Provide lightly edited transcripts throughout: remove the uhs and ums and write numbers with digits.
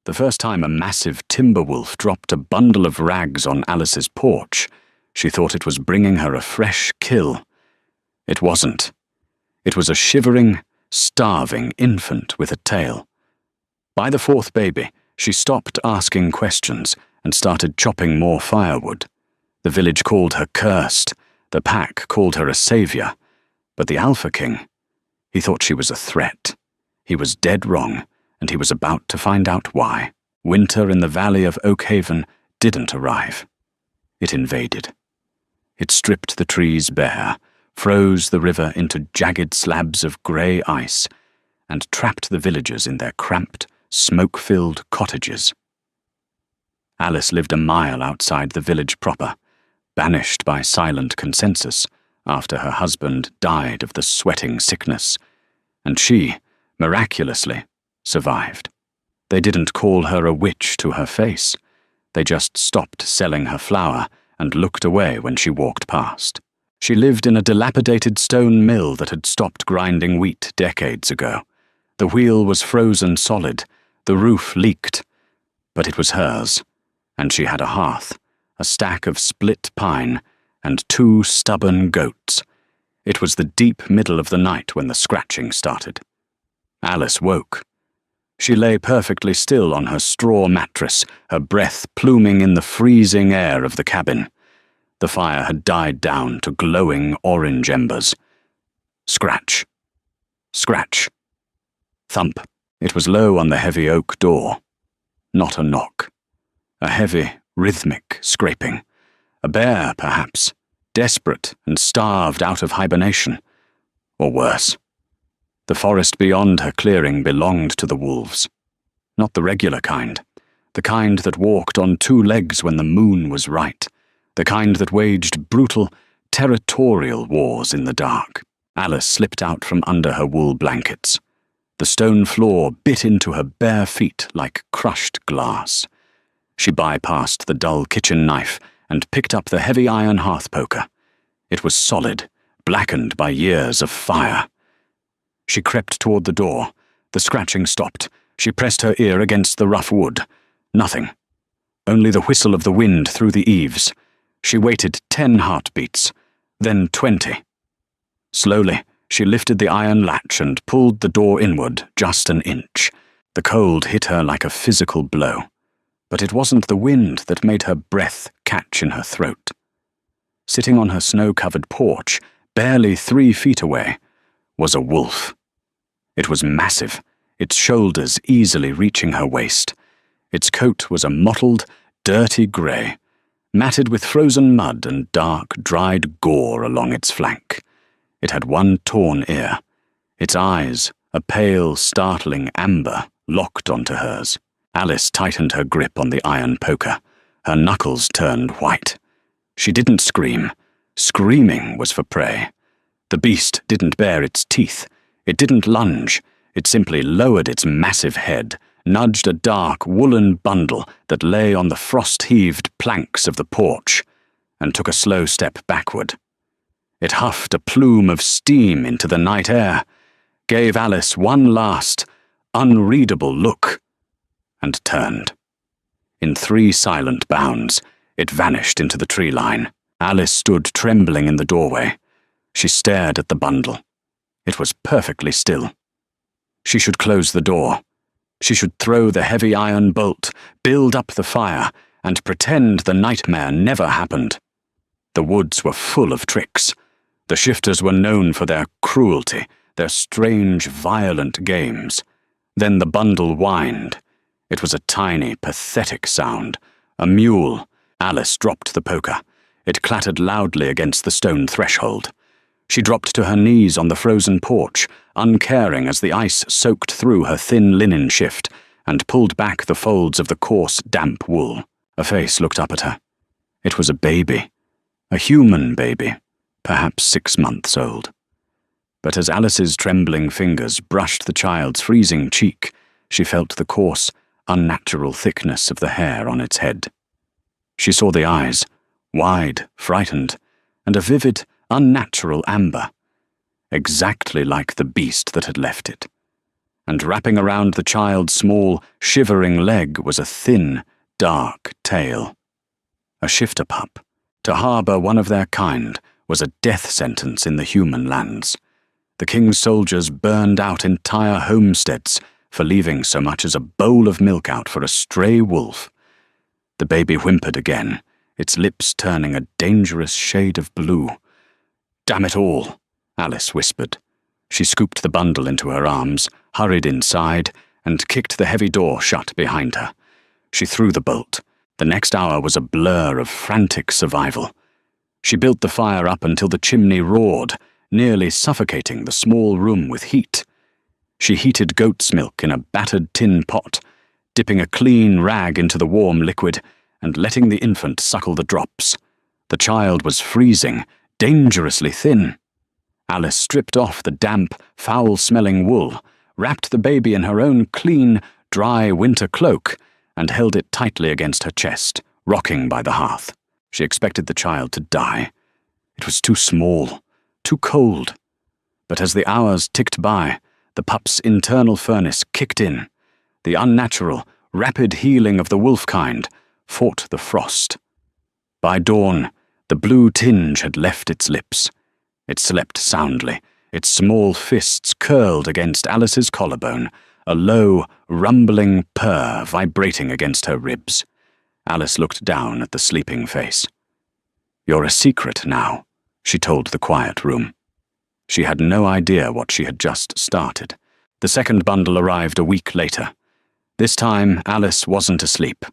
The first time a massive timber wolf dropped a bundle of rags on Alice's porch, she thought it was bringing her a fresh kill. It wasn't. It was a shivering, starving infant with a tail. By the fourth baby, she stopped asking questions and started chopping more firewood. The village called her cursed, the pack called her a savior, but the Alpha King, he thought she was a threat. He was dead wrong, and he was about to find out why. Winter in the valley of Oakhaven didn't arrive. It invaded. It stripped the trees bare, froze the river into jagged slabs of grey ice, and trapped the villagers in their cramped, smoke-filled cottages. Alice lived a mile outside the village proper, banished by silent consensus after her husband died of the sweating sickness, and she, miraculously, survived. They didn't call her a witch to her face. They just stopped selling her flour and looked away when she walked past. She lived in a dilapidated stone mill that had stopped grinding wheat decades ago. The wheel was frozen solid, the roof leaked, but it was hers, and she had a hearth, a stack of split pine, and 2 stubborn goats. It was the deep middle of the night when the scratching started. Alice woke. She lay perfectly still on her straw mattress, her breath pluming in the freezing air of the cabin. The fire had died down to glowing orange embers. Scratch. Scratch. Thump. It was low on the heavy oak door. Not a knock. A heavy, rhythmic scraping. A bear, perhaps, desperate and starved out of hibernation. Or worse. The forest beyond her clearing belonged to the wolves. Not the regular kind. The kind that walked on 2 legs when the moon was right. The kind that waged brutal, territorial wars in the dark. Alice slipped out from under her wool blankets. The stone floor bit into her bare feet like crushed glass. She bypassed the dull kitchen knife and picked up the heavy iron hearth poker. It was solid, blackened by years of fire. She crept toward the door. The scratching stopped. She pressed her ear against the rough wood. Nothing. Only the whistle of the wind through the eaves. She waited 10 heartbeats, then 20. Slowly, she lifted the iron latch and pulled the door inward just an inch. The cold hit her like a physical blow. But it wasn't the wind that made her breath catch in her throat. Sitting on her snow-covered porch, barely 3 feet away, was a wolf. It was massive, its shoulders easily reaching her waist. Its coat was a mottled, dirty grey, matted with frozen mud and dark, dried gore along its flank. It had 1 torn ear. Its eyes, a pale, startling amber, locked onto hers. Alice tightened her grip on the iron poker. Her knuckles turned white. She didn't scream. Screaming was for prey. The beast didn't bare its teeth. It didn't lunge. It simply lowered its massive head, nudged a dark woolen bundle that lay on the frost-heaved planks of the porch, and took a slow step backward. It huffed a plume of steam into the night air, gave Alice one last, unreadable look, and turned. In 3 silent bounds, it vanished into the tree line. Alice stood trembling in the doorway. She stared at the bundle. It was perfectly still. She should close the door. She should throw the heavy iron bolt, build up the fire, and pretend the nightmare never happened. The woods were full of tricks. The shifters were known for their cruelty, their strange, violent games. Then the bundle whined. It was a tiny, pathetic sound. A mule. Alice dropped the poker. It clattered loudly against the stone threshold. She dropped to her knees on the frozen porch, uncaring as the ice soaked through her thin linen shift and pulled back the folds of the coarse, damp wool. A face looked up at her. It was a baby. A human baby, perhaps 6 months old. But as Alice's trembling fingers brushed the child's freezing cheek, she felt the coarse, unnatural thickness of the hair on its head. She saw the eyes, wide, frightened, and a vivid, unnatural amber, exactly like the beast that had left it. and wrapping around the child's small, shivering leg was a thin, dark tail. A shifter pup. To harbour one of their kind was a death sentence in the human lands. The king's soldiers burned out entire homesteads for leaving so much as a bowl of milk out for a stray wolf. The baby whimpered again, its lips turning a dangerous shade of blue. "Damn it all," Alice whispered. She scooped the bundle into her arms, hurried inside, and kicked the heavy door shut behind her. She threw the bolt. The next hour was a blur of frantic survival. She built the fire up until the chimney roared, nearly suffocating the small room with heat. She heated goat's milk in a battered tin pot, dipping a clean rag into the warm liquid and letting the infant suckle the drops. The child was freezing, dangerously thin. Alice stripped off the damp, foul-smelling wool, wrapped the baby in her own clean, dry winter cloak, and held it tightly against her chest, rocking by the hearth. She expected the child to die. It was too small, too cold. But as the hours ticked by, the pup's internal furnace kicked in. The unnatural, rapid healing of the wolf kind fought the frost. By dawn, the blue tinge had left its lips. It slept soundly, its small fists curled against Alice's collarbone, a low, rumbling purr vibrating against her ribs. Alice looked down at the sleeping face. "You're a secret now," she told the quiet room. She had no idea what she had just started. The second bundle arrived a week later. This time, Alice wasn't asleep.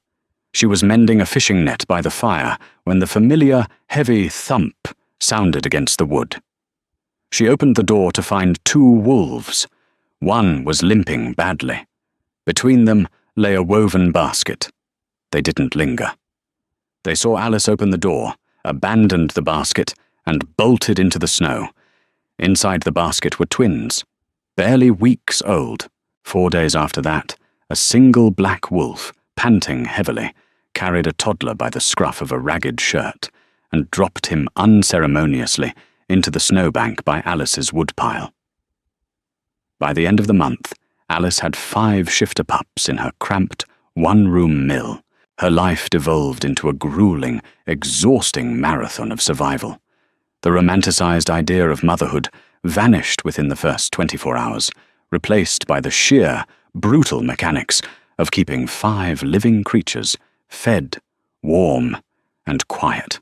She was mending a fishing net by the fire when the familiar, heavy thump sounded against the wood. She opened the door to find 2 wolves. One was limping badly. Between them lay a woven basket. They didn't linger. They saw Alice open the door, abandoned the basket, and bolted into the snow. Inside the basket were twins, barely weeks old. 4 days after that, a single black wolf, panting heavily, carried a toddler by the scruff of a ragged shirt and dropped him unceremoniously into the snowbank by Alice's woodpile. By the end of the month, Alice had 5 shifter pups in her cramped, one-room mill. Her life devolved into a grueling, exhausting marathon of survival. The romanticized idea of motherhood vanished within the first 24 hours, replaced by the sheer, brutal mechanics of keeping 5 living creatures fed, warm, and quiet.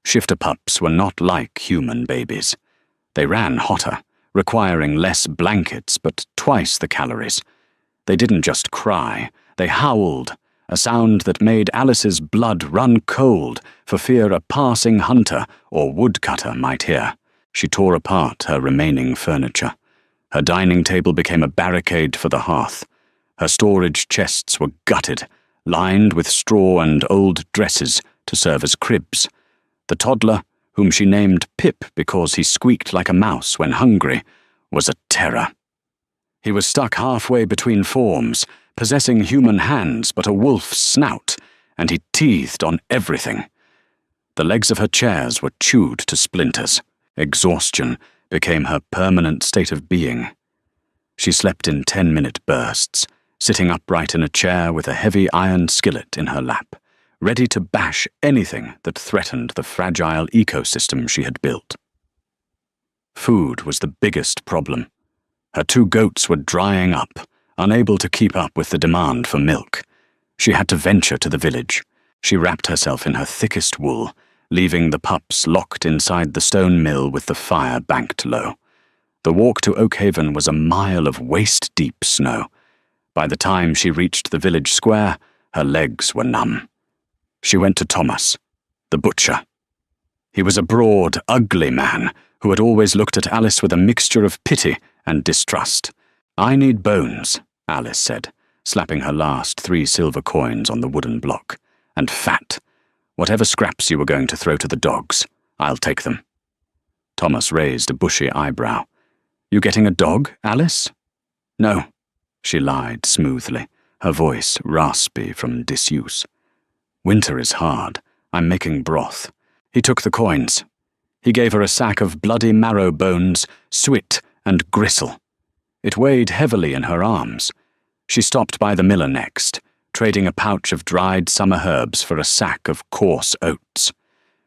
Shifter pups were not like human babies. They ran hotter, requiring less blankets but twice the calories. They didn't just cry, they howled, a sound that made Alice's blood run cold for fear a passing hunter or woodcutter might hear. She tore apart her remaining furniture. Her dining table became a barricade for the hearth. Her storage chests were gutted, lined with straw and old dresses to serve as cribs. The toddler, whom she named Pip because he squeaked like a mouse when hungry, was a terror. He was stuck halfway between forms, possessing human hands but a wolf's snout, and he teethed on everything. The legs of her chairs were chewed to splinters. Exhaustion became her permanent state of being. She slept in 10-minute bursts, sitting upright in a chair with a heavy iron skillet in her lap, ready to bash anything that threatened the fragile ecosystem she had built. Food was the biggest problem. Her 2 goats were drying up, unable to keep up with the demand for milk. She had to venture to the village. She wrapped herself in her thickest wool, leaving the pups locked inside the stone mill with the fire banked low. The walk to Oakhaven was a mile of waist-deep snow. By the time she reached the village square, her legs were numb. She went to Thomas, the butcher. He was a broad, ugly man who had always looked at Alice with a mixture of pity and distrust. "I need bones," Alice said, slapping her last 3 silver coins on the wooden block, "and fat. Whatever scraps you were going to throw to the dogs, I'll take them." Thomas raised a bushy eyebrow. "You getting a dog, Alice?" "No," she lied smoothly, her voice raspy from disuse. "Winter is hard. I'm making broth." He took the coins. He gave her a sack of bloody marrow bones, suet, and gristle. It weighed heavily in her arms. She stopped by the miller next, trading a pouch of dried summer herbs for a sack of coarse oats.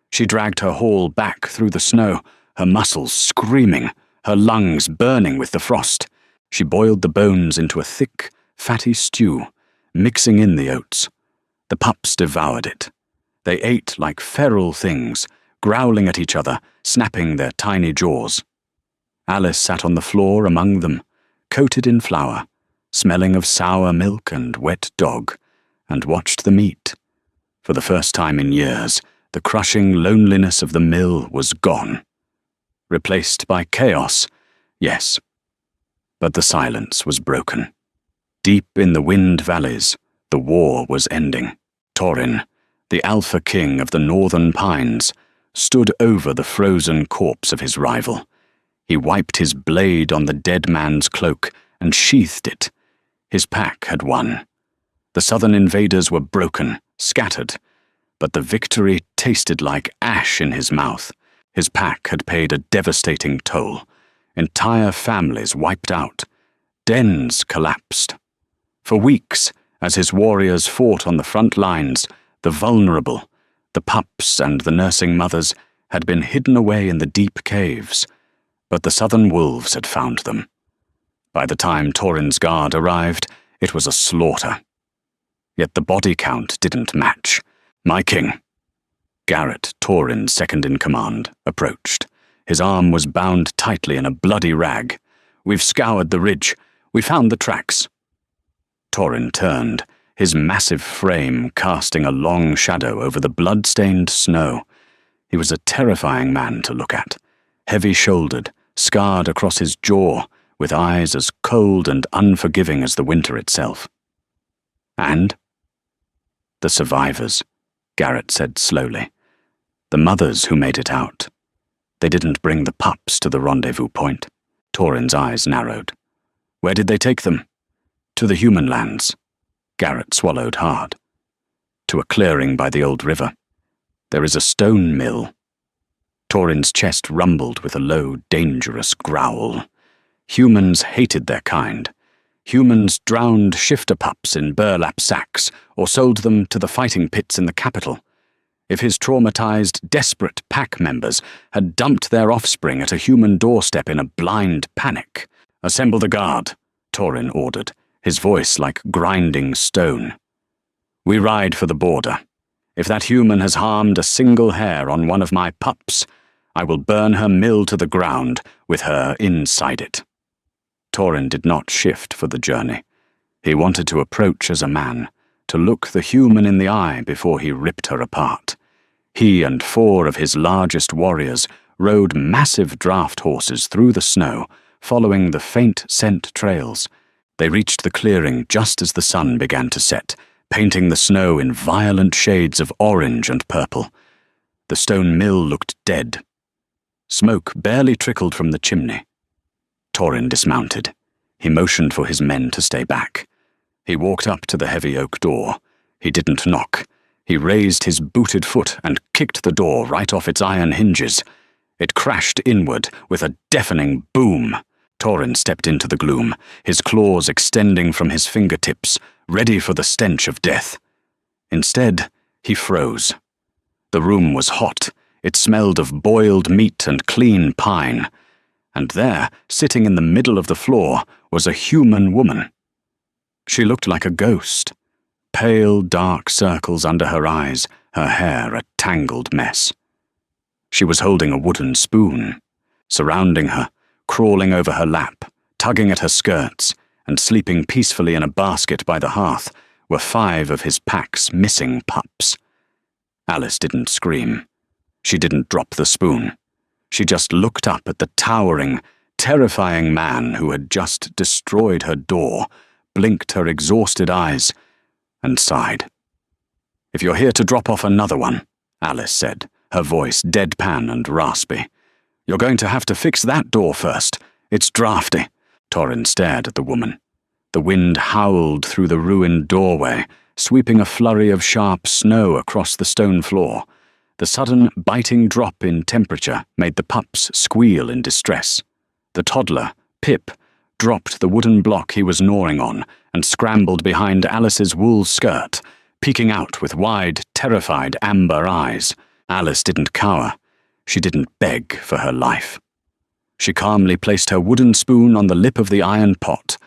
She dragged her haul back through the snow, her muscles screaming, her lungs burning with the frost. She boiled the bones into a thick, fatty stew, mixing in the oats. The pups devoured it. They ate like feral things, growling at each other, snapping their tiny jaws. Alice sat on the floor among them, coated in flour, smelling of sour milk and wet dog, and watched them eat. For the first time in years, the crushing loneliness of the mill was gone. Replaced by chaos, yes. But the silence was broken. Deep in the wind valleys, the war was ending. Torin, the alpha king of the northern pines, stood over the frozen corpse of his rival. He wiped his blade on the dead man's cloak and sheathed it. His pack had won. The southern invaders were broken, scattered, but the victory tasted like ash in his mouth. His pack had paid a devastating toll. Entire families wiped out. Dens collapsed. For weeks, as his warriors fought on the front lines, the vulnerable, the pups and the nursing mothers, had been hidden away in the deep caves, but the southern wolves had found them. By the time Torin's guard arrived, it was a slaughter. Yet the body count didn't match. "My king." Garrett, Torin's second-in-command, approached. His arm was bound tightly in a bloody rag. "We've scoured the ridge. We found the tracks." Torin turned, his massive frame casting a long shadow over the blood-stained snow. He was a terrifying man to look at, heavy-shouldered, scarred across his jaw, with eyes as cold and unforgiving as the winter itself. "And?" "The survivors," Garrett said slowly. "The mothers who made it out. They didn't bring the pups to the rendezvous point." Torin's eyes narrowed. "Where did they take them?" "To the human lands." Garrett swallowed hard. "To a clearing by the old river. There is a stone mill." Torin's chest rumbled with a low, dangerous growl. Humans hated their kind. Humans drowned shifter pups in burlap sacks or sold them to the fighting pits in the capital. If his traumatized, desperate pack members had dumped their offspring at a human doorstep in a blind panic. "Assemble the guard," Torin ordered, his voice like grinding stone. "We ride for the border. If that human has harmed a single hair on one of my pups, I will burn her mill to the ground with her inside it." Torin did not shift for the journey. He wanted to approach as a man, to look the human in the eye before he ripped her apart. He and 4 of his largest warriors rode massive draft horses through the snow, following the faint scent trails. They reached the clearing just as the sun began to set, painting the snow in violent shades of orange and purple. The stone mill looked dead. Smoke barely trickled from the chimney. Torin dismounted. He motioned for his men to stay back. He walked up to the heavy oak door. He didn't knock. He raised his booted foot and kicked the door right off its iron hinges. It crashed inward with a deafening boom. Torin stepped into the gloom, his claws extending from his fingertips, ready for the stench of death. Instead, he froze. The room was hot. It smelled of boiled meat and clean pine. And there, sitting in the middle of the floor, was a human woman. She looked like a ghost. Pale, dark circles under her eyes, her hair a tangled mess. She was holding a wooden spoon. Surrounding her, crawling over her lap, tugging at her skirts, and sleeping peacefully in a basket by the hearth, were 5 of his pack's missing pups. Alice didn't scream. She didn't drop the spoon. She just looked up at the towering, terrifying man who had just destroyed her door, blinked her exhausted eyes, and sighed. "If you're here to drop off another one," Alice said, her voice deadpan and raspy, "you're going to have to fix that door first. It's drafty." Torin stared at the woman. The wind howled through the ruined doorway, sweeping a flurry of sharp snow across the stone floor. The sudden, biting drop in temperature made the pups squeal in distress. The toddler, Pip, dropped the wooden block he was gnawing on and scrambled behind Alice's wool skirt, peeking out with wide, terrified amber eyes. Alice didn't cower. She didn't beg for her life. She calmly placed her wooden spoon on the lip of the iron pot,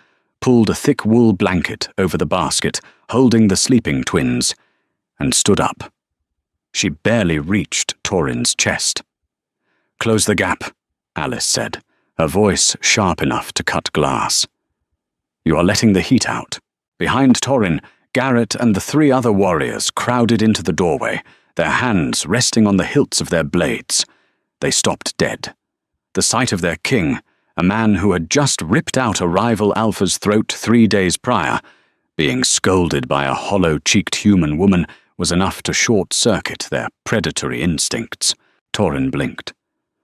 pulled a thick wool blanket over the basket, holding the sleeping twins, and stood up. She barely reached Torin's chest. "Close the gap," Alice said, her voice sharp enough to cut glass. "You are letting the heat out." Behind Torin, Garrett and the 3 other warriors crowded into the doorway, their hands resting on the hilts of their blades. They stopped dead. The sight of their king, a man who had just ripped out a rival alpha's throat 3 days prior, being scolded by a hollow-cheeked human woman, was enough to short-circuit their predatory instincts. Torin blinked.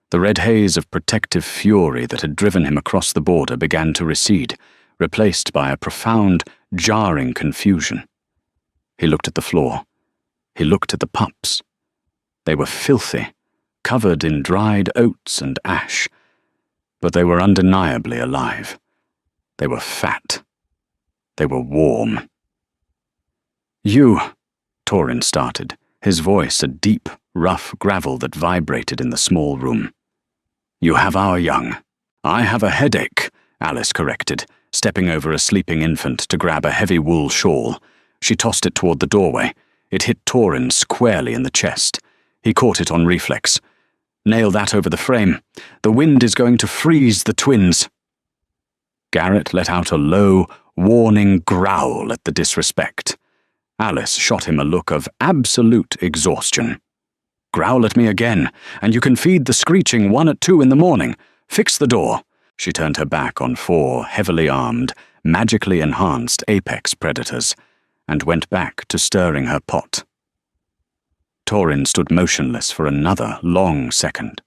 The red haze of protective fury that had driven him across the border began to recede, replaced by a profound, jarring confusion. He looked at the floor. He looked at the pups. They were filthy, covered in dried oats and ash, but they were undeniably alive. They were fat. They were warm. "You," Torin started, his voice a deep, rough gravel that vibrated in the small room. "You have our young." "I have a headache," Alice corrected, stepping over a sleeping infant to grab a heavy wool shawl. She tossed it toward the doorway. It hit Torin squarely in the chest. He caught it on reflex. "Nail that over the frame. The wind is going to freeze the twins." Garrett let out a low, warning growl at the disrespect. Alice shot him a look of absolute exhaustion. "Growl at me again, and you can feed the screeching 1 at 2 in the morning. Fix the door." She turned her back on 4 heavily armed, magically enhanced apex predators, and went back to stirring her pot. Torin stood motionless for another long second.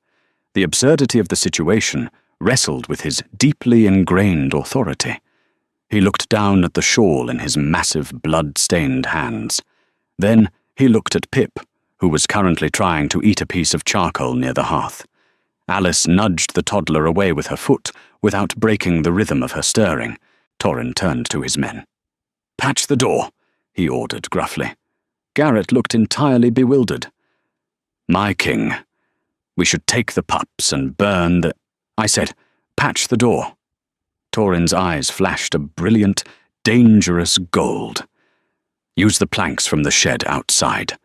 The absurdity of the situation wrestled with his deeply ingrained authority. He looked down at the shawl in his massive blood-stained hands. Then he looked at Pip, who was currently trying to eat a piece of charcoal near the hearth. Alice nudged the toddler away with her foot without breaking the rhythm of her stirring. Torin turned to his men. "Patch the door," he ordered gruffly. Garrett looked entirely bewildered. "My king, we should take the pups and burn the—" "I said, patch the door." Torin's eyes flashed a brilliant, dangerous gold. "Use the planks from the shed outside.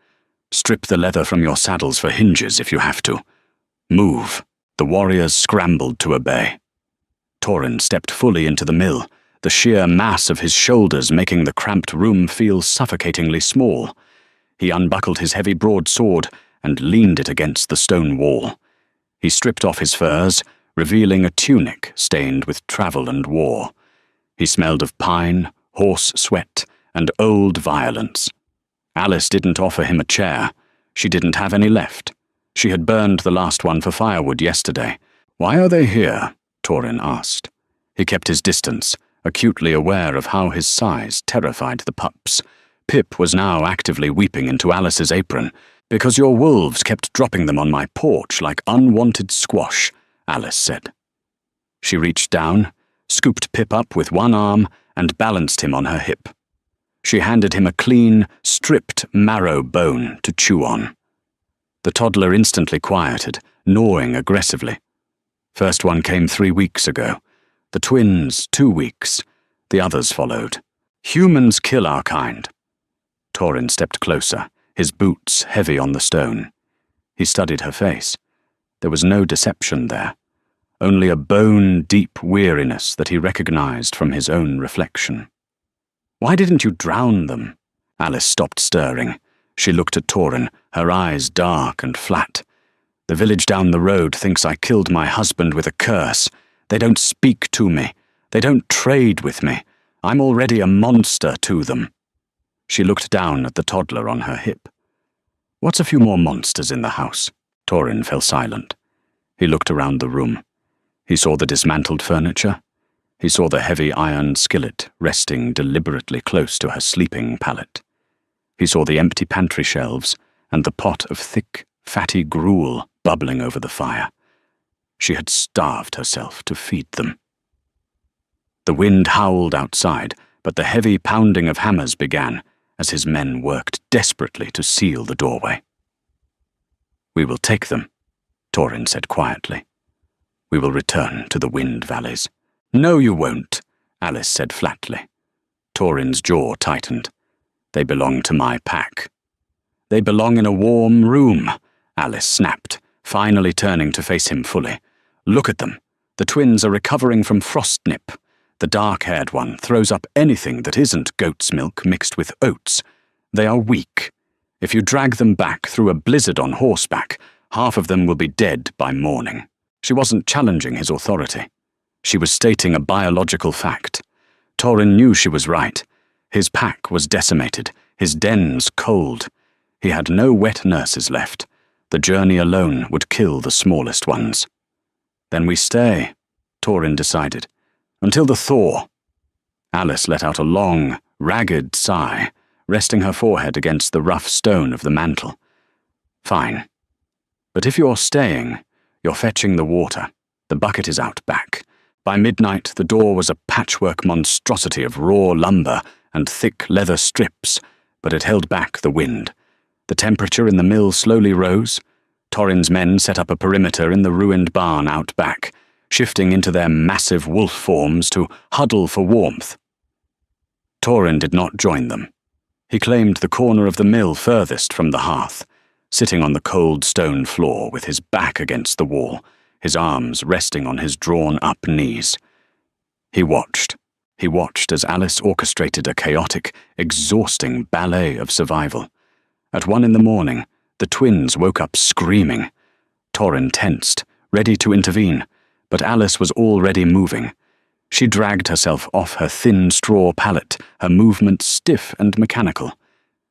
Strip the leather from your saddles for hinges if you have to. Move." The warriors scrambled to obey. Torin stepped fully into the mill, the sheer mass of his shoulders making the cramped room feel suffocatingly small. He unbuckled his heavy broadsword and leaned it against the stone wall. He stripped off his furs, revealing a tunic stained with travel and war. He smelled of pine, horse sweat, and old violence. Alice didn't offer him a chair. She didn't have any left. She had burned the last one for firewood yesterday. "Why are they here?" Torin asked. He kept his distance, acutely aware of how his size terrified the pups. Pip was now actively weeping into Alice's apron. "Because your wolves kept dropping them on my porch like unwanted squash," Alice said. She reached down, scooped Pip up with one arm, and balanced him on her hip. She handed him a clean, stripped marrow bone to chew on. The toddler instantly quieted, gnawing aggressively. First one came 3 weeks ago. The twins 2 weeks. The others followed. "Humans kill our kind." Torin stepped closer, his boots heavy on the stone. He studied her face. There was no deception there, only a bone-deep weariness that he recognized from his own reflection. "Why didn't you drown them?" Alice stopped stirring. She looked at Torin, her eyes dark and flat. "The village down the road thinks I killed my husband with a curse. They don't speak to me. They don't trade with me. I'm already a monster to them." She looked down at the toddler on her hip. "What's a few more monsters in the house?" Torin fell silent. He looked around the room. He saw the dismantled furniture. He saw the heavy iron skillet resting deliberately close to her sleeping pallet. He saw the empty pantry shelves and the pot of thick, fatty gruel bubbling over the fire. She had starved herself to feed them. The wind howled outside, but the heavy pounding of hammers began as his men worked desperately to seal the doorway. "We will take them," Torin said quietly. "We will return to the wind valleys." "No, you won't," Alice said flatly. Torin's jaw tightened. "They belong to my pack." "They belong in a warm room," Alice snapped, finally turning to face him fully. "Look at them. The twins are recovering from frostnip. The dark-haired one throws up anything that isn't goat's milk mixed with oats. They are weak. If you drag them back through a blizzard on horseback, half of them will be dead by morning." She wasn't challenging his authority. She was stating a biological fact. Torin knew she was right. His pack was decimated, his dens cold. He had no wet nurses left. The journey alone would kill the smallest ones. "Then we stay," Torin decided, "until the thaw." Alice let out a long, ragged sigh, resting her forehead against the rough stone of the mantel. "Fine. But if you're staying, you're fetching the water. The bucket is out back." By midnight, the door was a patchwork monstrosity of raw lumber and thick leather strips, but it held back the wind. The temperature in the mill slowly rose. Torin's men set up a perimeter in the ruined barn out back, shifting into their massive wolf forms to huddle for warmth. Torin did not join them. He claimed the corner of the mill furthest from the hearth, sitting on the cold stone floor with his back against the wall, his arms resting on his drawn-up knees. He watched as Alice orchestrated a chaotic, exhausting ballet of survival. At 1 a.m, the twins woke up screaming. Torin tensed, ready to intervene, but Alice was already moving. She dragged herself off her thin straw pallet, her movements stiff and mechanical.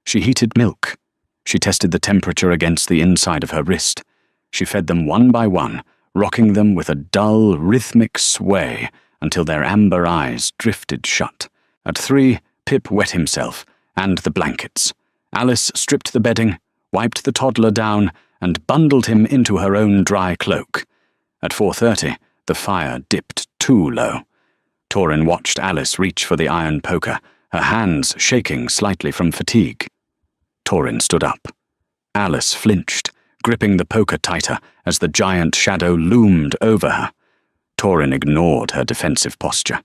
She heated milk. She tested the temperature against the inside of her wrist. She fed them one by one, rocking them with a dull, rhythmic sway until their amber eyes drifted shut. At 3, Pip wet himself, and the blankets. Alice stripped the bedding, wiped the toddler down, and bundled him into her own dry cloak. At 4:30, the fire dipped too low. Torin watched Alice reach for the iron poker, her hands shaking slightly from fatigue. Torin stood up. Alice flinched, gripping the poker tighter as the giant shadow loomed over her. Torin ignored her defensive posture.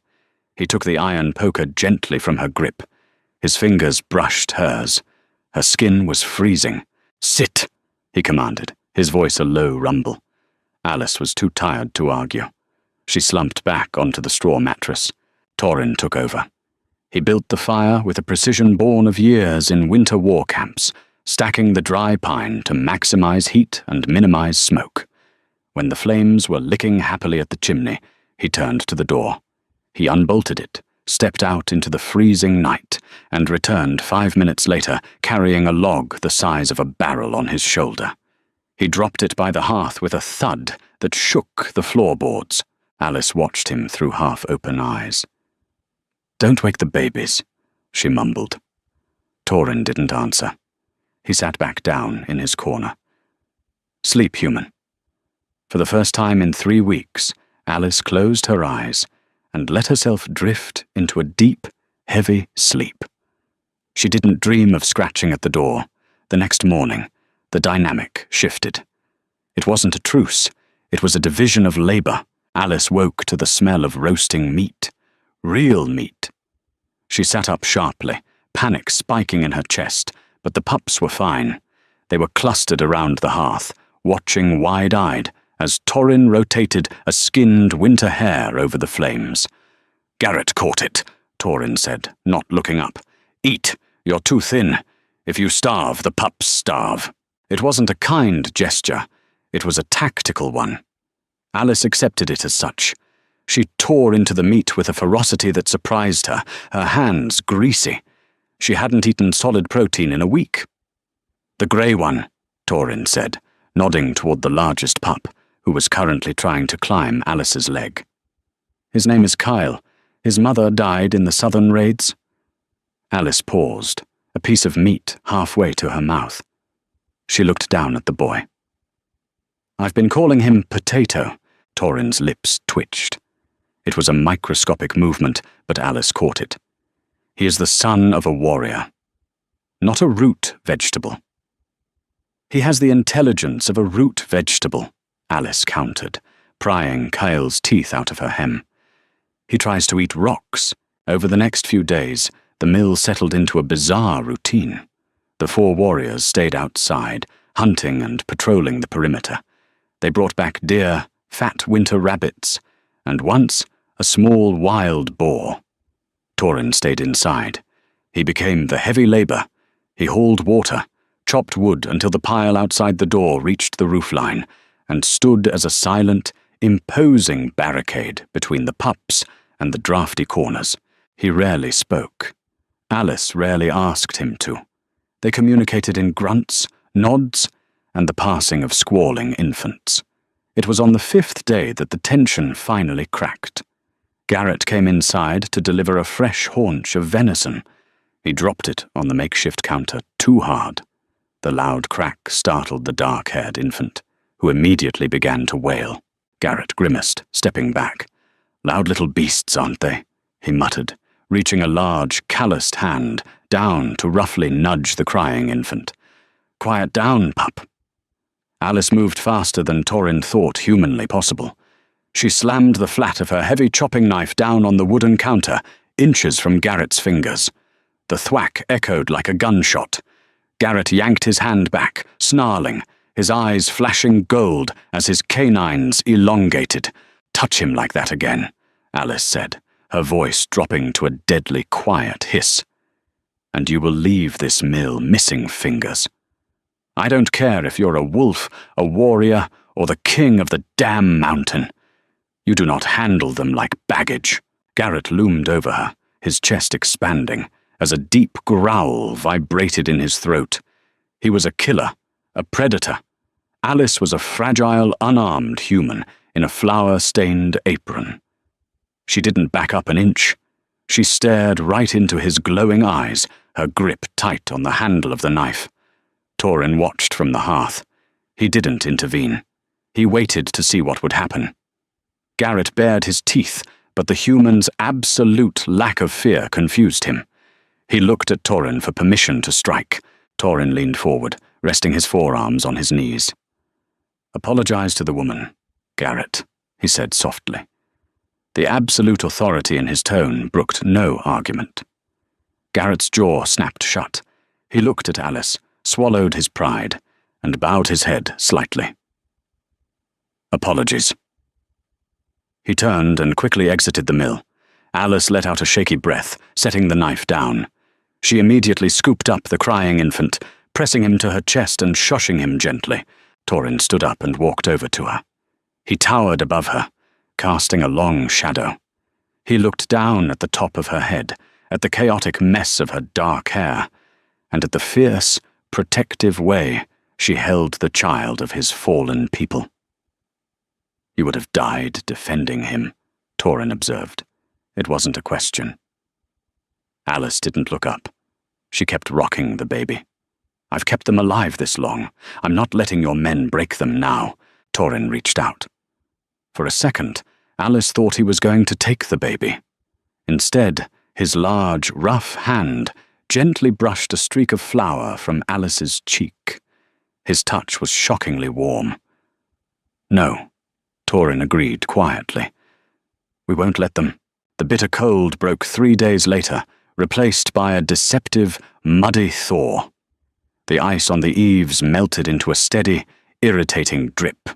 He took the iron poker gently from her grip. His fingers brushed hers. Her skin was freezing. "Sit," he commanded, his voice a low rumble. Alice was too tired to argue. She slumped back onto the straw mattress. Torin took over. He built the fire with a precision born of years in winter war camps, stacking the dry pine to maximize heat and minimize smoke. When the flames were licking happily at the chimney, he turned to the door. He unbolted it, stepped out into the freezing night, and returned 5 minutes later carrying a log the size of a barrel on his shoulder. He dropped it by the hearth with a thud that shook the floorboards. Alice watched him through half-open eyes. "Don't wake the babies," she mumbled. Torin didn't answer. He sat back down in his corner. "Sleep, human." For the first time in 3 weeks, Alice closed her eyes and let herself drift into a deep, heavy sleep. She didn't dream of scratching at the door. The next morning, the dynamic shifted. It wasn't a truce. It was a division of labor. Alice woke to the smell of roasting meat. Real meat. She sat up sharply, panic spiking in her chest, but the pups were fine. They were clustered around the hearth, watching wide-eyed as Torin rotated a skinned winter hare over the flames. "Garrett caught it," Torin said, not looking up. "Eat. You're too thin. If you starve, the pups starve." It wasn't a kind gesture. It was a tactical one. Alice accepted it as such. She tore into the meat with a ferocity that surprised her, her hands greasy. She hadn't eaten solid protein in a week. "The grey one," Torin said, nodding toward the largest pup, who was currently trying to climb Alice's leg. "His name is Kyle. His mother died in the southern raids." Alice paused, a piece of meat halfway to her mouth. She looked down at the boy. "I've been calling him Potato." Torin's lips twitched. It was a microscopic movement, but Alice caught it. He is the son of a warrior, not a root vegetable. He has the intelligence of a root vegetable, Alice countered, prying Kyle's teeth out of her hem. He tries to eat rocks. Over the next few days, the mill settled into a bizarre routine. The 4 warriors stayed outside, hunting and patrolling the perimeter. They brought back deer, fat winter rabbits, and once a small wild boar. Torin stayed inside. He became the heavy labor. He hauled water, chopped wood until the pile outside the door reached the roofline, and stood as a silent, imposing barricade between the pups and the drafty corners. He rarely spoke. Alice rarely asked him to. They communicated in grunts, nods, and the passing of squalling infants. It was on the 5th day that the tension finally cracked. Garrett came inside to deliver a fresh haunch of venison. He dropped it on the makeshift counter too hard. The loud crack startled the dark-haired infant, who immediately began to wail. Garrett grimaced, stepping back. "Loud little beasts, aren't they?" he muttered, reaching a large, calloused hand down to roughly nudge the crying infant. "Quiet down, pup." Alice moved faster than Torin thought humanly possible. She slammed the flat of her heavy chopping knife down on the wooden counter, inches from Garrett's fingers. The thwack echoed like a gunshot. Garrett yanked his hand back, snarling, his eyes flashing gold as his canines elongated. "Touch him like that again," Alice said, her voice dropping to a deadly quiet hiss. "And you will leave this mill missing fingers. I don't care if you're a wolf, a warrior, or the king of the damn mountain. You do not handle them like baggage." Garrett loomed over her, his chest expanding, as a deep growl vibrated in his throat. He was a killer, a predator. Alice was a fragile, unarmed human in a flour-stained apron. She didn't back up an inch. She stared right into his glowing eyes, her grip tight on the handle of the knife. Torin watched from the hearth. He didn't intervene. He waited to see what would happen. Garrett bared his teeth, but the human's absolute lack of fear confused him. He looked at Torin for permission to strike. Torin leaned forward, resting his forearms on his knees. "Apologize to the woman, Garrett," he said softly. The absolute authority in his tone brooked no argument. Garrett's jaw snapped shut. He looked at Alice, swallowed his pride, and bowed his head slightly. "Apologies." He turned and quickly exited the mill. Alice let out a shaky breath, setting the knife down. She immediately scooped up the crying infant, pressing him to her chest and shushing him gently. Torin stood up and walked over to her. He towered above her, casting a long shadow. He looked down at the top of her head, at the chaotic mess of her dark hair, and at the fierce, protective way she held the child of his fallen people. "You would have died defending him," Torin observed. It wasn't a question. Alice didn't look up. She kept rocking the baby. "I've kept them alive this long. I'm not letting your men break them now." Torin reached out. For a second, Alice thought he was going to take the baby. Instead, his large, rough hand gently brushed a streak of flour from Alice's cheek. His touch was shockingly warm. "No," Torin agreed quietly. "We won't let them." The bitter cold broke 3 days later, replaced by a deceptive, muddy thaw. The ice on the eaves melted into a steady, irritating drip.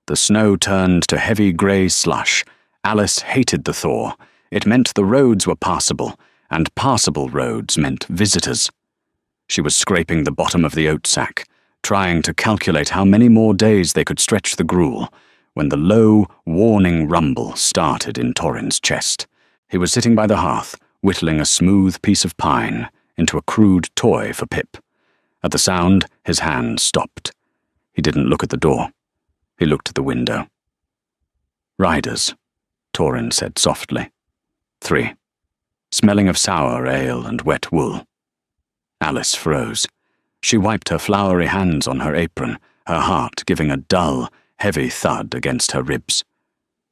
The snow turned to heavy grey slush. Alice hated the thaw. It meant the roads were passable, and passable roads meant visitors. She was scraping the bottom of the oat sack, trying to calculate how many more days they could stretch the gruel, when the low, warning rumble started in Torin's chest. He was sitting by the hearth, whittling a smooth piece of pine into a crude toy for Pip. At the sound, his hand stopped. He didn't look at the door. He looked at the window. "Riders," Torin said softly. 3. Smelling of sour ale and wet wool. Alice froze. She wiped her floury hands on her apron, her heart giving a dull, heavy thud against her ribs.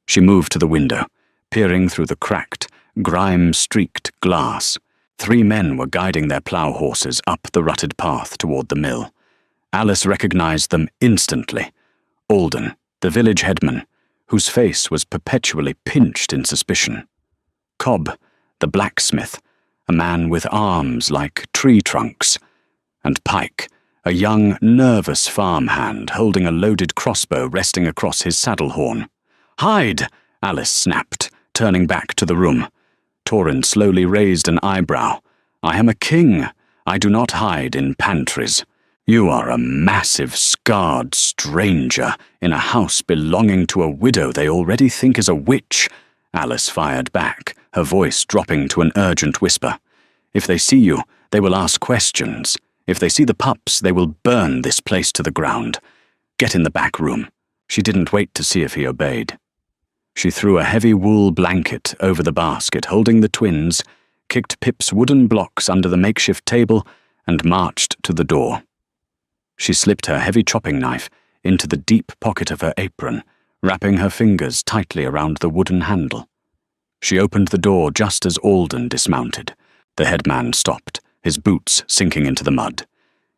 She moved to the window, peering through the cracked, grime-streaked glass. 3 men were guiding their plough horses up the rutted path toward the mill. Alice recognized them instantly. Alden, the village headman, whose face was perpetually pinched in suspicion. Cobb, the blacksmith, a man with arms like tree trunks. And Pike, a young, nervous farmhand holding a loaded crossbow resting across his saddle horn. "Hide!" Alice snapped, turning back to the room. Torrin slowly raised an eyebrow. "I am a king. I do not hide in pantries. You are a massive, scarred stranger in a house belonging to a widow they already think is a witch," Alice fired back, her voice dropping to an urgent whisper. "If they see you, they will ask questions. If they see the pups, they will burn this place to the ground. Get in the back room." She didn't wait to see if he obeyed. She threw a heavy wool blanket over the basket holding the twins, kicked Pip's wooden blocks under the makeshift table, and marched to the door. She slipped her heavy chopping knife into the deep pocket of her apron, wrapping her fingers tightly around the wooden handle. She opened the door just as Alden dismounted. The headman stopped, his boots sinking into the mud.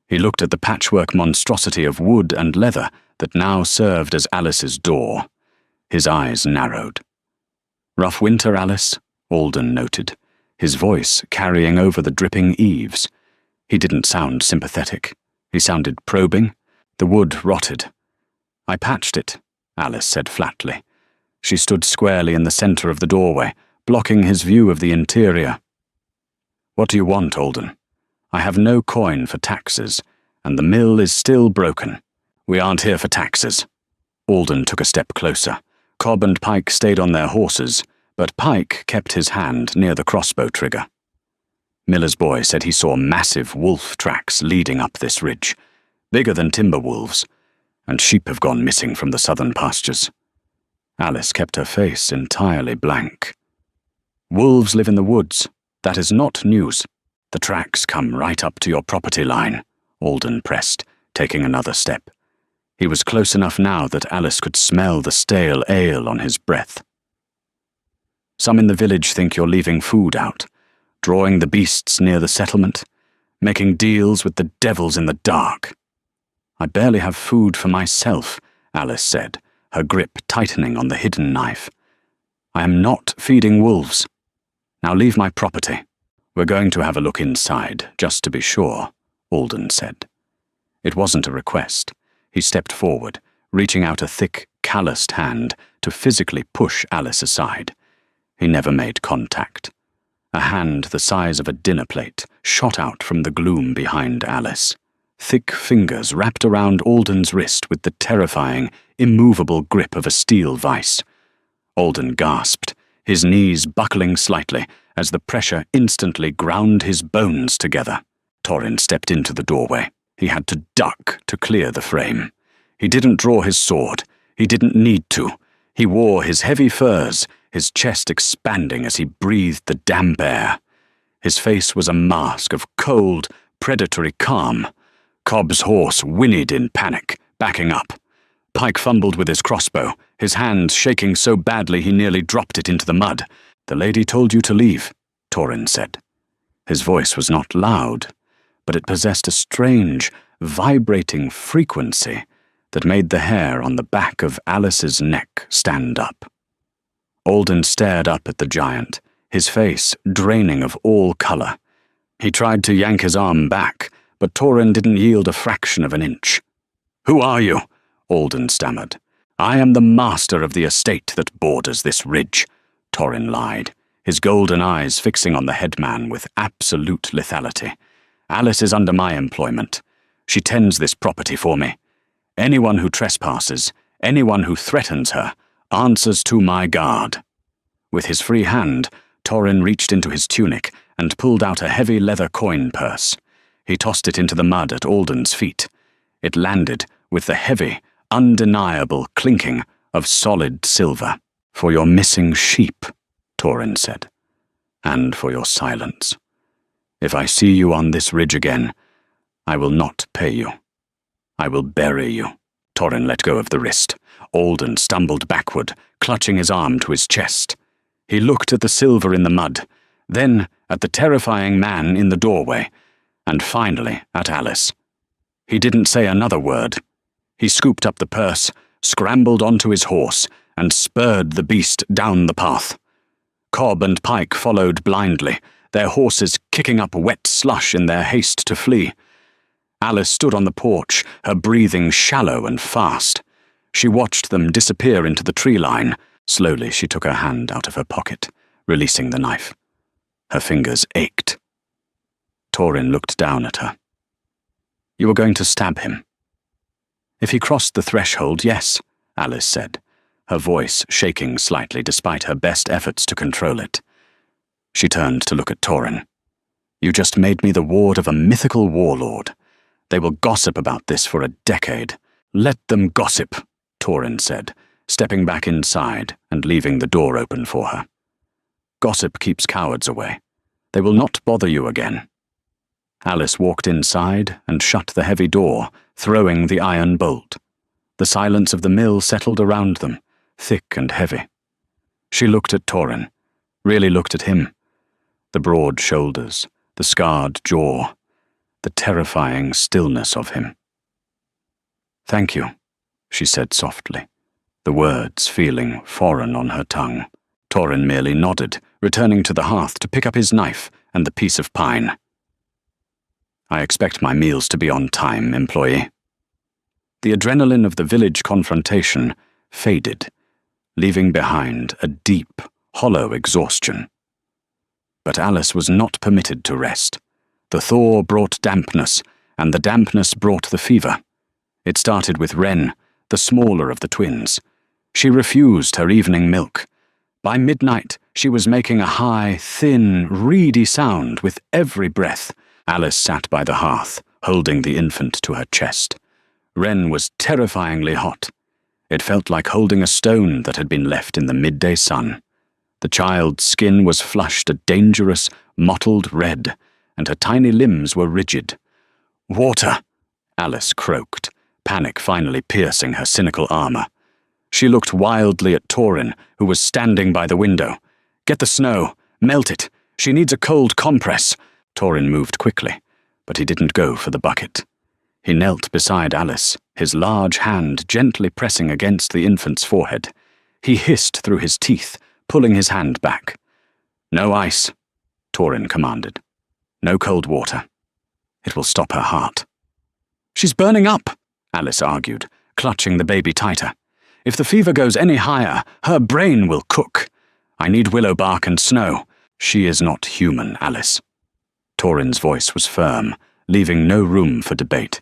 He looked at the patchwork monstrosity of wood and leather that now served as Alice's door. His eyes narrowed. "Rough winter, Alice," Alden noted, his voice carrying over the dripping eaves. He didn't sound sympathetic. He sounded probing. The wood rotted. "I patched it," Alice said flatly. She stood squarely in the center of the doorway, blocking his view of the interior. "What do you want, Alden? I have no coin for taxes, and the mill is still broken. We aren't here for taxes." Alden took a step closer. Cobb and Pike stayed on their horses, but Pike kept his hand near the crossbow trigger. Miller's boy said he saw massive wolf tracks leading up this ridge, bigger than timber wolves, and sheep have gone missing from the southern pastures. Alice kept her face entirely blank. "Wolves live in the woods. That is not news. The tracks come right up to your property line," Alden pressed, taking another step. He was close enough now that Alice could smell the stale ale on his breath. "Some in the village think you're leaving food out, drawing the beasts near the settlement, making deals with the devils in the dark." "I barely have food for myself," Alice said, her grip tightening on the hidden knife. "I am not feeding wolves. Now leave my property." "We're going to have a look inside, just to be sure," Alden said. It wasn't a request. He stepped forward, reaching out a thick, calloused hand to physically push Alice aside. He never made contact. A hand the size of a dinner plate shot out from the gloom behind Alice. Thick fingers wrapped around Alden's wrist with the terrifying, immovable grip of a steel vice. Alden gasped, his knees buckling slightly as the pressure instantly ground his bones together. Torrin stepped into the doorway. He had to duck to clear the frame. He didn't draw his sword. He didn't need to. He wore his heavy furs, his chest expanding as he breathed the damp air. His face was a mask of cold, predatory calm. Cobb's horse whinnied in panic, backing up. Pike fumbled with his crossbow, his hands shaking so badly he nearly dropped it into the mud. "The lady told you to leave," Torrin said. His voice was not loud, but it possessed a strange, vibrating frequency that made the hair on the back of Alice's neck stand up. Alden stared up at the giant, his face draining of all color. He tried to yank his arm back, but Torrin didn't yield a fraction of an inch. "Who are you?" Alden stammered. "I am the master of the estate that borders this ridge," Torrin lied, his golden eyes fixing on the headman with absolute lethality. "Alice is under my employment. She tends this property for me. Anyone who trespasses, anyone who threatens her, answers to my guard." With his free hand, Torrin reached into his tunic and pulled out a heavy leather coin purse. He tossed it into the mud at Alden's feet. It landed with the heavy, undeniable clinking of solid silver. "For your missing sheep," Torrin said, "and for your silence. If I see you on this ridge again, I will not pay you. I will bury you." Torrin let go of the wrist. Alden stumbled backward, clutching his arm to his chest. He looked at the silver in the mud, then at the terrifying man in the doorway, and finally at Alice. He didn't say another word. He scooped up the purse, scrambled onto his horse, and spurred the beast down the path. Cobb and Pike followed blindly, their horses kicking up wet slush in their haste to flee. Alice stood on the porch, her breathing shallow and fast. She watched them disappear into the tree line. Slowly she took her hand out of her pocket, releasing the knife. Her fingers ached. Torin looked down at her. "You were going to stab him." "If he crossed the threshold, yes," Alice said, her voice shaking slightly despite her best efforts to control it. She turned to look at Torin. "You just made me the ward of a mythical warlord. They will gossip about this for a decade." "Let them gossip," Torin said, stepping back inside and leaving the door open for her. "Gossip keeps cowards away. They will not bother you again." Alice walked inside and shut the heavy door, throwing the iron bolt. The silence of the mill settled around them, thick and heavy. She looked at Torin, really looked at him. The broad shoulders, the scarred jaw, the terrifying stillness of him. "Thank you," she said softly, the words feeling foreign on her tongue. Torin merely nodded, returning to the hearth to pick up his knife and the piece of pine. "I expect my meals to be on time, employee." The adrenaline of the village confrontation faded, leaving behind a deep, hollow exhaustion. But Alice was not permitted to rest. The thaw brought dampness, and the dampness brought the fever. It started with Wren, the smaller of the twins. She refused her evening milk. By midnight, she was making a high, thin, reedy sound with every breath. Alice sat by the hearth, holding the infant to her chest. Wren was terrifyingly hot. It felt like holding a stone that had been left in the midday sun. The child's skin was flushed a dangerous, mottled red, and her tiny limbs were rigid. "Water!" Alice croaked, panic finally piercing her cynical armor. She looked wildly at Torin, who was standing by the window. "Get the snow. Melt it. She needs a cold compress." Torin moved quickly, but he didn't go for the bucket. He knelt beside Alice, his large hand gently pressing against the infant's forehead. He hissed through his teeth, pulling his hand back. "No ice," Torin commanded. "No cold water. It will stop her heart." "She's burning up," Alice argued, clutching the baby tighter. "If the fever goes any higher, her brain will cook. I need willow bark and snow." "She is not human, Alice." Torin's voice was firm, leaving no room for debate.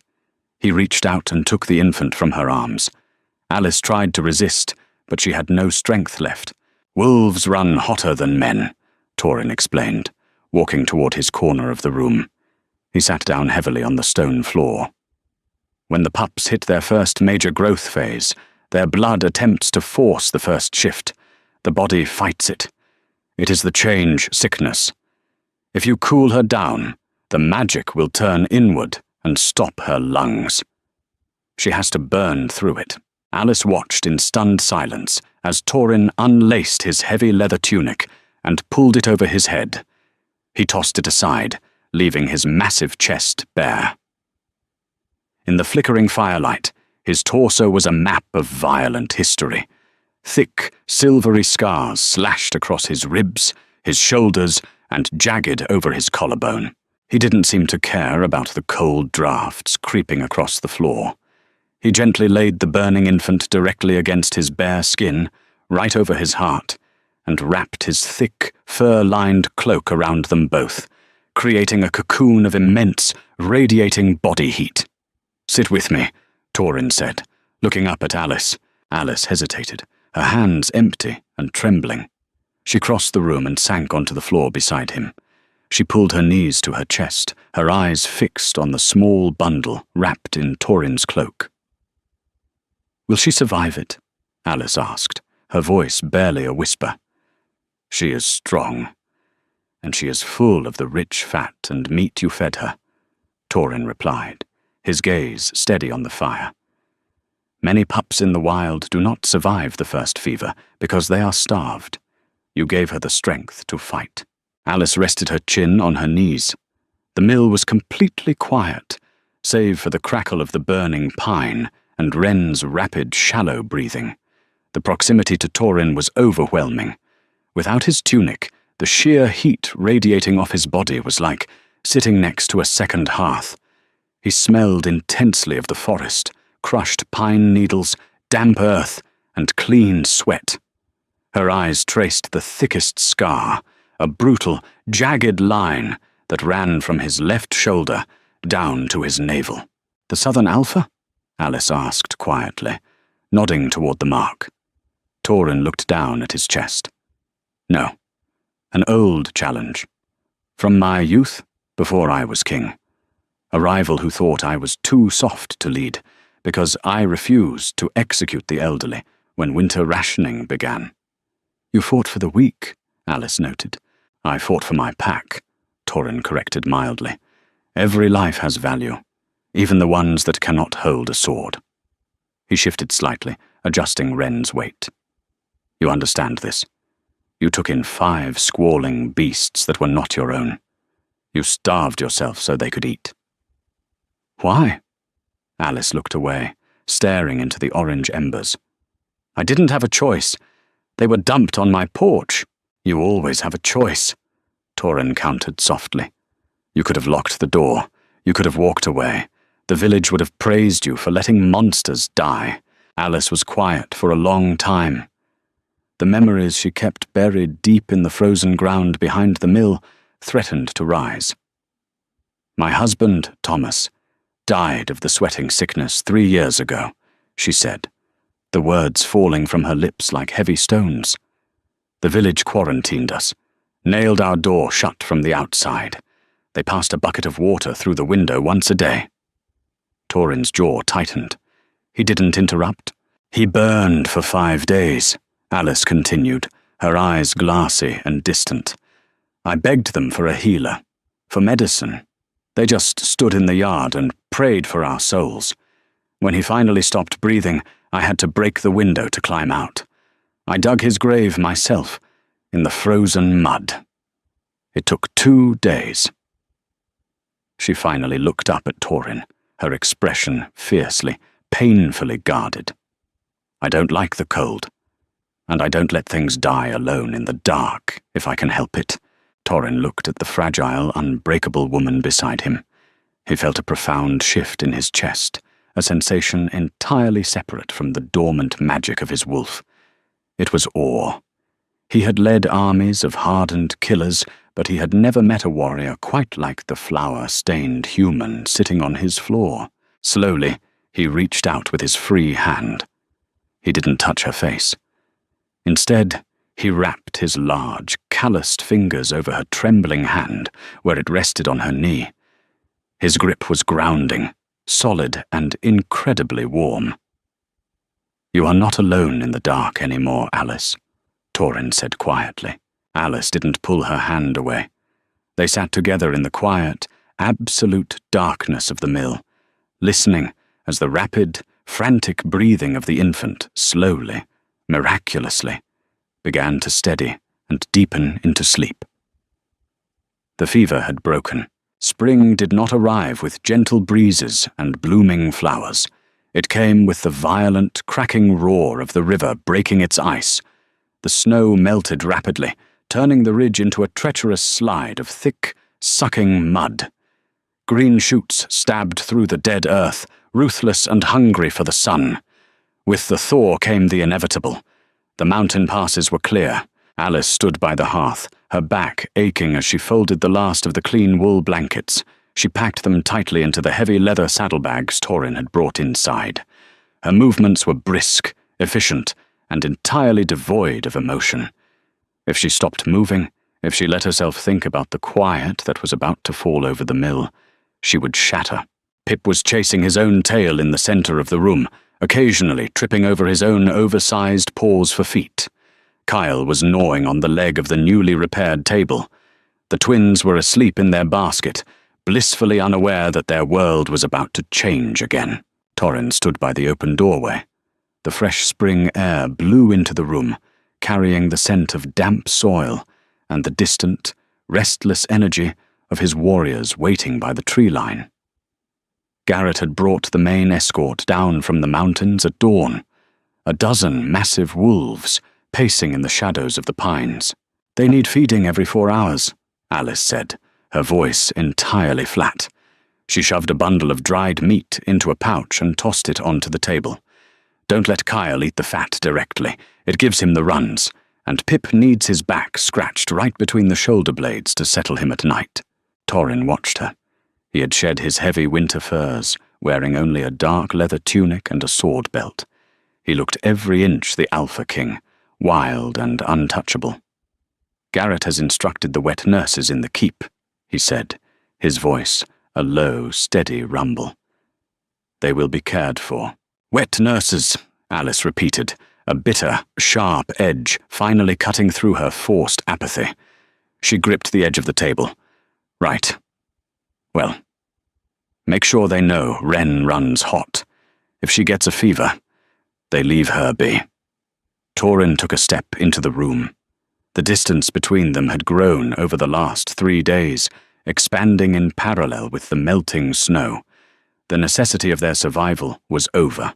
He reached out and took the infant from her arms. Alice tried to resist, but she had no strength left. "Wolves run hotter than men," Torin explained, walking toward his corner of the room. He sat down heavily on the stone floor. When the pups hit their first major growth phase, their blood attempts to force the first shift. The body fights it. It is the change sickness. If you cool her down, the magic will turn inward and stop her lungs. She has to burn through it. Alice watched in stunned silence as Torin unlaced his heavy leather tunic and pulled it over his head. He tossed it aside, leaving his massive chest bare. In the flickering firelight, his torso was a map of violent history. Thick, silvery scars slashed across his ribs, his shoulders, and jagged over his collarbone. He didn't seem to care about the cold drafts creeping across the floor. He gently laid the burning infant directly against his bare skin, right over his heart, and wrapped his thick, fur-lined cloak around them both, creating a cocoon of immense, radiating body heat. "Sit with me," Torin said, looking up at Alice. Alice hesitated, her hands empty and trembling. She crossed the room and sank onto the floor beside him. She pulled her knees to her chest, her eyes fixed on the small bundle wrapped in Torin's cloak. "Will she survive it?" Alice asked, her voice barely a whisper. "She is strong, and she is full of the rich fat and meat you fed her," Torin replied, his gaze steady on the fire. "Many pups in the wild do not survive the first fever because they are starved. You gave her the strength to fight. Alice rested her chin on her knees. The mill was completely quiet, save for the crackle of the burning pine and Wren's rapid, shallow breathing. The proximity to Torin was overwhelming. Without his tunic, the sheer heat radiating off his body was like sitting next to a second hearth. He smelled intensely of the forest, crushed pine needles, damp earth, and clean sweat. Her eyes traced the thickest scar, a brutal, jagged line that ran from his left shoulder down to his navel. "The Southern Alpha?" Alice asked quietly, nodding toward the mark. Torin looked down at his chest. "No. An old challenge. From my youth, before I was king. A rival who thought I was too soft to lead, because I refused to execute the elderly when winter rationing began." "You fought for the weak," Alice noted. "I fought for my pack," Torin corrected mildly. "Every life has value, even the ones that cannot hold a sword." He shifted slightly, adjusting Wren's weight. "You understand this? You took in 5 squalling beasts that were not your own. You starved yourself so they could eat." "Why?" Alice looked away, staring into the orange embers. "I didn't have a choice. They were dumped on my porch." "You always have a choice," Torin countered softly. "You could have locked the door. You could have walked away. The village would have praised you for letting monsters die." Alice was quiet for a long time. The memories she kept buried deep in the frozen ground behind the mill threatened to rise. "My husband, Thomas, died of the sweating sickness 3 years ago," she said, the words falling from her lips like heavy stones. "The village quarantined us, nailed our door shut from the outside. They passed a bucket of water through the window once a day." Torin's jaw tightened. He didn't interrupt. "He burned for 5 days," Alice continued, her eyes glassy and distant. "I begged them for a healer, for medicine. They just stood in the yard and prayed for our souls. When he finally stopped breathing, I had to break the window to climb out. I dug his grave myself, in the frozen mud. It took 2 days." She finally looked up at Torin, her expression fiercely, painfully guarded. "I don't like the cold, and I don't let things die alone in the dark, if I can help it." Torin looked at the fragile, unbreakable woman beside him. He felt a profound shift in his chest, a sensation entirely separate from the dormant magic of his wolf. It was awe. He had led armies of hardened killers, but he had never met a warrior quite like the flower-stained human sitting on his floor. Slowly, he reached out with his free hand. He didn't touch her face. Instead, he wrapped his large, calloused fingers over her trembling hand where it rested on her knee. His grip was grounding, solid and incredibly warm. "You are not alone in the dark anymore, Alice," Torin said quietly. Alice didn't pull her hand away. They sat together in the quiet, absolute darkness of the mill, listening as the rapid, frantic breathing of the infant slowly, miraculously, began to steady and deepen into sleep. The fever had broken. Spring did not arrive with gentle breezes and blooming flowers. It came with the violent, cracking roar of the river breaking its ice. The snow melted rapidly, turning the ridge into a treacherous slide of thick, sucking mud. Green shoots stabbed through the dead earth, ruthless and hungry for the sun. With the thaw came the inevitable. The mountain passes were clear. Alice stood by the hearth, her back aching as she folded the last of the clean wool blankets. She packed them tightly into the heavy leather saddlebags Torin had brought inside. Her movements were brisk, efficient, and entirely devoid of emotion. If she stopped moving, if she let herself think about the quiet that was about to fall over the mill, she would shatter. Pip was chasing his own tail in the center of the room, occasionally tripping over his own oversized paws for feet. Kyle was gnawing on the leg of the newly repaired table. The twins were asleep in their basket, blissfully unaware that their world was about to change again. Torin stood by the open doorway. The fresh spring air blew into the room, carrying the scent of damp soil and the distant, restless energy of his warriors waiting by the tree line. Garrett had brought the main escort down from the mountains at dawn, a dozen massive wolves pacing in the shadows of the pines. "They need feeding every 4 hours," Alice said, her voice entirely flat. She shoved a bundle of dried meat into a pouch and tossed it onto the table. "Don't let Kyle eat the fat directly. It gives him the runs, and Pip needs his back scratched right between the shoulder blades to settle him at night." Torin watched her. He had shed his heavy winter furs, wearing only a dark leather tunic and a sword belt. He looked every inch the Alpha King, wild and untouchable. "Garrett has instructed the wet nurses in the keep," he said, his voice a low, steady rumble. "They will be cared for." "Wet nurses," Alice repeated, a bitter, sharp edge finally cutting through her forced apathy. She gripped the edge of the table. "Right. Well, make sure they know Wren runs hot. If she gets a fever, they leave her be." Torin took a step into the room. The distance between them had grown over the last 3 days, expanding in parallel with the melting snow. The necessity of their survival was over.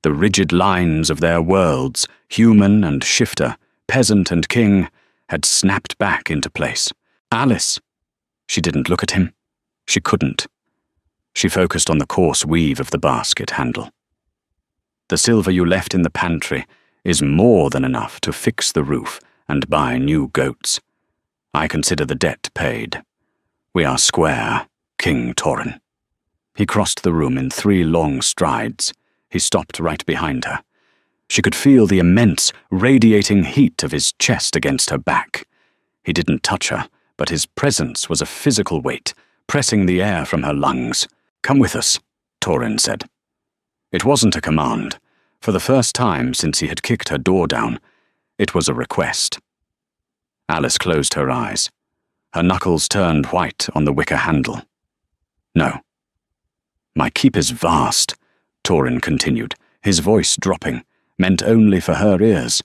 The rigid lines of their worlds, human and shifter, peasant and king, had snapped back into place. "Alice!" She didn't look at him. She couldn't. She focused on the coarse weave of the basket handle. "The silver you left in the pantry is more than enough to fix the roof and buy new goats. I consider the debt paid. We are square, King Torin." He crossed the room in 3 long strides. He stopped right behind her. She could feel the immense, radiating heat of his chest against her back. He didn't touch her, but his presence was a physical weight, pressing the air from her lungs. "Come with us," Torin said. It wasn't a command. For the first time since he had kicked her door down, it was a request. Alice closed her eyes. Her knuckles turned white on the wicker handle. "No." "My keep is vast," Torin continued, his voice dropping, meant only for her ears.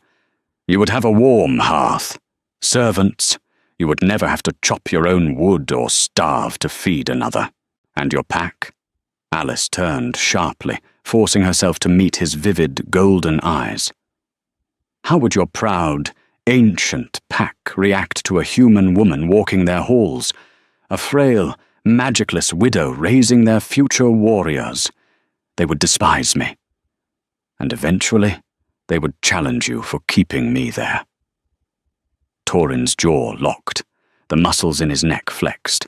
"You would have a warm hearth. Servants. You would never have to chop your own wood or starve to feed another. And your pack?" Alice turned sharply, forcing herself to meet his vivid, golden eyes. "How would your proud, ancient pack react to a human woman walking their halls, a frail, magicless widow raising their future warriors? They would despise me. And eventually, they would challenge you for keeping me there." Torin's jaw locked, the muscles in his neck flexed.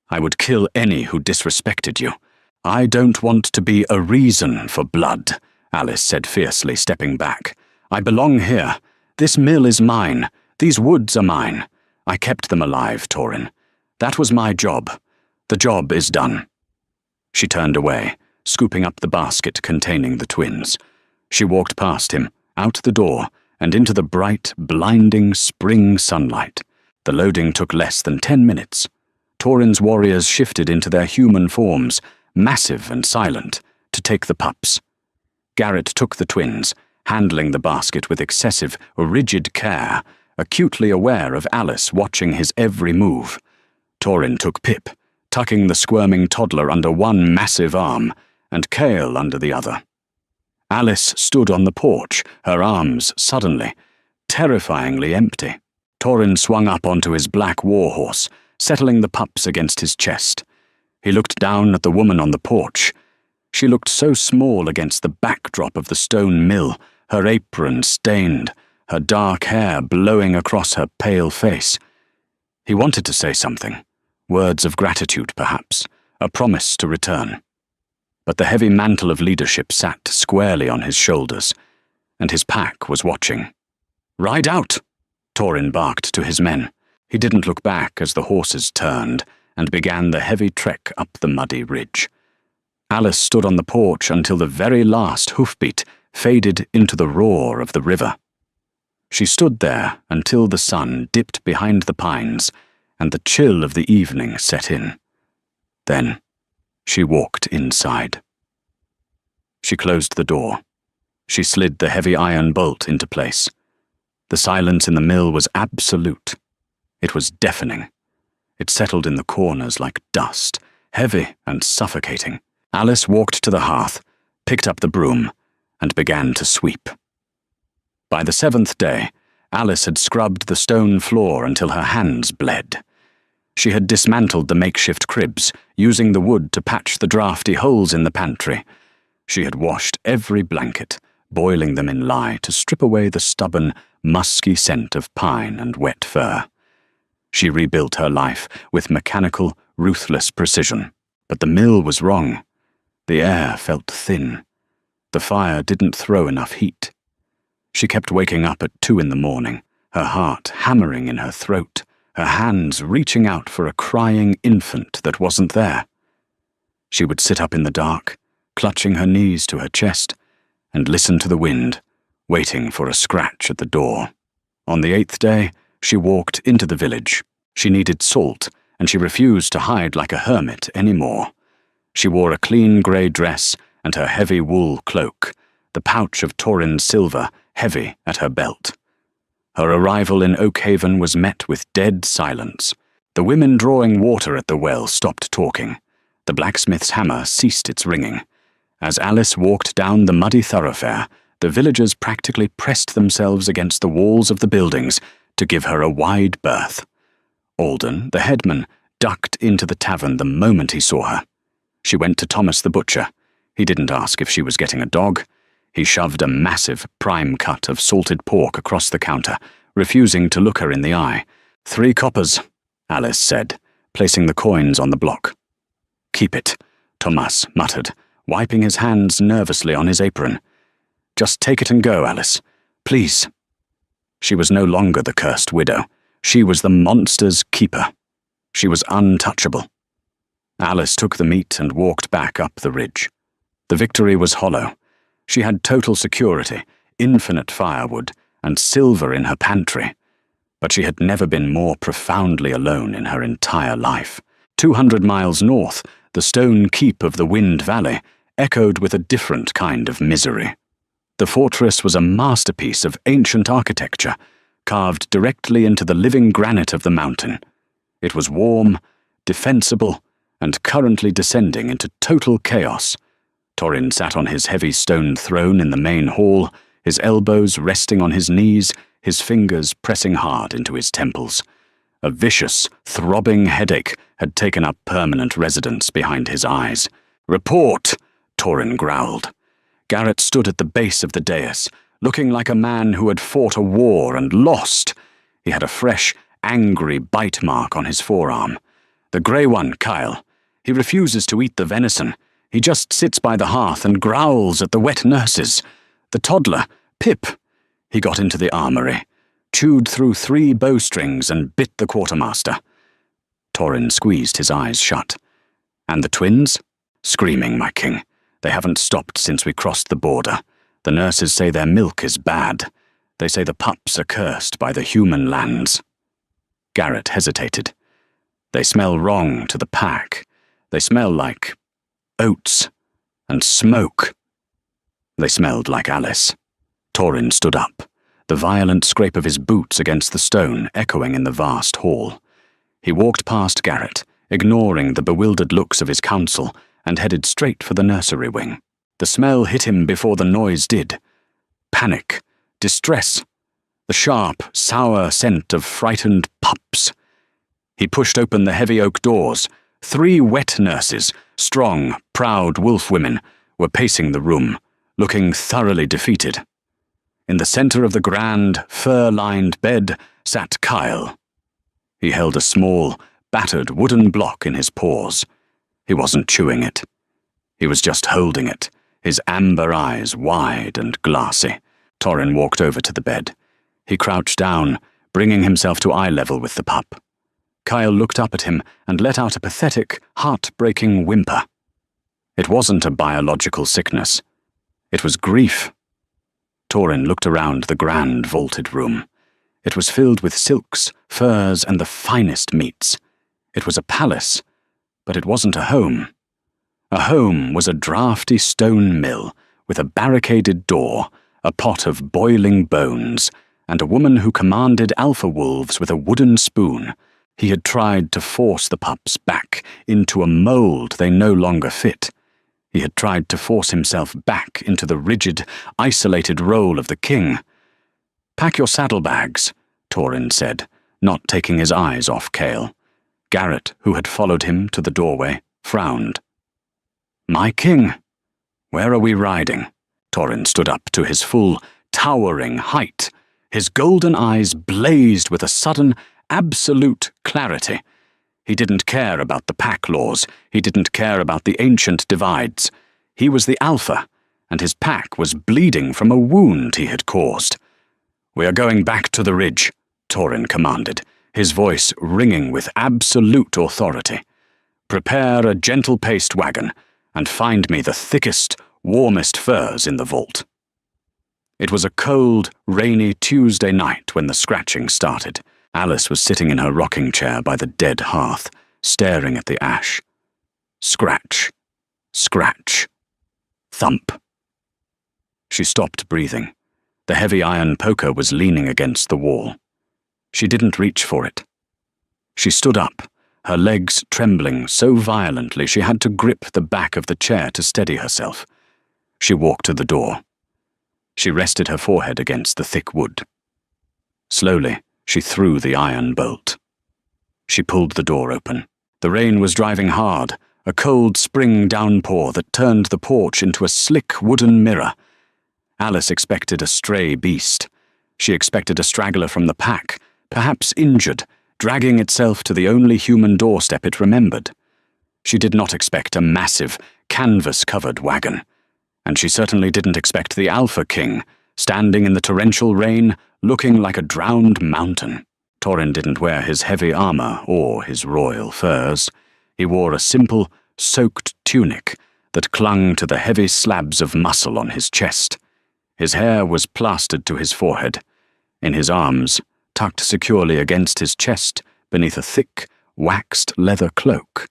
"I would kill any who disrespected you. I don't want to be a reason for blood," Alice said fiercely, stepping back. "I belong here. This mill is mine. These woods are mine. I kept them alive, Torin. That was my job. The job is done." She turned away, scooping up the basket containing the twins. She walked past him, out the door, and into the bright, blinding spring sunlight. The loading took less than 10 minutes. Torin's warriors shifted into their human forms, massive and silent, to take the pups. Garrett took the twins, handling the basket with excessive, rigid care, acutely aware of Alice watching his every move. Torin took Pip, tucking the squirming toddler under one massive arm, and Kale under the other. Alice stood on the porch, her arms suddenly, terrifyingly empty. Torin swung up onto his black warhorse, settling the pups against his chest. He looked down at the woman on the porch. She looked so small against the backdrop of the stone mill, her apron stained, her dark hair blowing across her pale face. He wanted to say something, words of gratitude perhaps, a promise to return. But the heavy mantle of leadership sat squarely on his shoulders, and his pack was watching. "Ride out!" Torin barked to his men. He didn't look back as the horses turned and began the heavy trek up the muddy ridge. Alice stood on the porch until the very last hoofbeat faded into the roar of the river. She stood there until the sun dipped behind the pines and the chill of the evening set in. Then she walked inside. She closed the door. She slid the heavy iron bolt into place. The silence in the mill was absolute. It was deafening. It settled in the corners like dust, heavy and suffocating. Alice walked to the hearth, picked up the broom, and began to sweep. By the 7th day, Alice had scrubbed the stone floor until her hands bled. She had dismantled the makeshift cribs, using the wood to patch the draughty holes in the pantry. She had washed every blanket, boiling them in lye to strip away the stubborn, musky scent of pine and wet fur. She rebuilt her life with mechanical, ruthless precision. But the mill was wrong. The air felt thin. The fire didn't throw enough heat. She kept waking up at 2 in the morning, her heart hammering in her throat, her hands reaching out for a crying infant that wasn't there. She would sit up in the dark, clutching her knees to her chest, and listen to the wind, waiting for a scratch at the door. On the 8th day, she walked into the village. She needed salt, and she refused to hide like a hermit anymore. She wore a clean grey dress and her heavy wool cloak, the pouch of Torrin's silver heavy at her belt. Her arrival in Oakhaven was met with dead silence. The women drawing water at the well stopped talking. The blacksmith's hammer ceased its ringing. As Alice walked down the muddy thoroughfare, the villagers practically pressed themselves against the walls of the buildings to give her a wide berth. Alden, the headman, ducked into the tavern the moment he saw her. She went to Thomas the butcher. He didn't ask if she was getting a dog. He shoved a massive prime cut of salted pork across the counter, refusing to look her in the eye. 3 coppers, Alice said, placing the coins on the block. Keep it, Thomas muttered, wiping his hands nervously on his apron. Just take it and go, Alice. Please. She was no longer the cursed widow. She was the monster's keeper. She was untouchable. Alice took the meat and walked back up the ridge. The victory was hollow. She had total security, infinite firewood, and silver in her pantry. But she had never been more profoundly alone in her entire life. 200 miles north, the stone keep of the Wind Valley echoed with a different kind of misery. The fortress was a masterpiece of ancient architecture, carved directly into the living granite of the mountain. It was warm, defensible, and currently descending into total chaos. Torrin sat on his heavy stone throne in the main hall, his elbows resting on his knees, his fingers pressing hard into his temples. A vicious, throbbing headache had taken up permanent residence behind his eyes. "Report!" Torrin growled. Garrett stood at the base of the dais, looking like a man who had fought a war and lost. He had a fresh, angry bite mark on his forearm. "The grey one, Kyle. He refuses to eat the venison. He just sits by the hearth and growls at the wet nurses. The toddler, Pip. He got into the armory, chewed through 3 bowstrings and bit the quartermaster." Torrin squeezed his eyes shut. "And the twins? Screaming, my king. They haven't stopped since we crossed the border. The nurses say their milk is bad. They say the pups are cursed by the human lands." Garrett hesitated. "They smell wrong to the pack. They smell like oats and smoke." They smelled like Alice. Torrin stood up, the violent scrape of his boots against the stone echoing in the vast hall. He walked past Garrett, ignoring the bewildered looks of his council, and headed straight for the nursery wing. The smell hit him before the noise did. Panic, distress, the sharp, sour scent of frightened pups. He pushed open the heavy oak doors. 3 wet nurses, strong, proud wolf women, were pacing the room, looking thoroughly defeated. In the center of the grand, fur-lined bed sat Kyle. He held a small, battered wooden block in his paws. He wasn't chewing it. He was just holding it, his amber eyes wide and glassy. Torrin walked over to the bed. He crouched down, bringing himself to eye level with the pup. Kyle looked up at him and let out a pathetic, heart-breaking whimper. It wasn't a biological sickness. It was grief. Torrin looked around the grand vaulted room. It was filled with silks, furs, and the finest meats. It was a palace, but it wasn't a home. A home was a draughty stone mill with a barricaded door, a pot of boiling bones, and a woman who commanded alpha wolves with a wooden spoon. He had tried to force the pups back into a mold they no longer fit. He had tried to force himself back into the rigid, isolated role of the king. "Pack your saddlebags," Torin said, not taking his eyes off Cale. Garrett, who had followed him to the doorway, frowned. "My king, where are we riding?" Torin stood up to his full, towering height. His golden eyes blazed with a sudden, absolute clarity. He didn't care about the pack laws. He didn't care about the ancient divides. He was the alpha, and his pack was bleeding from a wound he had caused. "We are going back to the ridge," Torin commanded, his voice ringing with absolute authority. "Prepare a gentle-paced wagon, and find me the thickest, warmest furs in the vault." It was a cold, rainy Tuesday night when the scratching started. Alice was sitting in her rocking chair by the dead hearth, staring at the ash. Scratch, scratch, thump. She stopped breathing. The heavy iron poker was leaning against the wall. She didn't reach for it. She stood up, her legs trembling so violently she had to grip the back of the chair to steady herself. She walked to the door. She rested her forehead against the thick wood. Slowly, she threw the iron bolt. She pulled the door open. The rain was driving hard, a cold spring downpour that turned the porch into a slick wooden mirror. Alice expected a stray beast. She expected a straggler from the pack, perhaps injured, dragging itself to the only human doorstep it remembered. She did not expect a massive, canvas-covered wagon. And she certainly didn't expect the Alpha King, standing in the torrential rain, looking like a drowned mountain. Torin didn't wear his heavy armor or his royal furs. He wore a simple, soaked tunic that clung to the heavy slabs of muscle on his chest. His hair was plastered to his forehead. In his arms, tucked securely against his chest, beneath a thick, waxed leather cloak,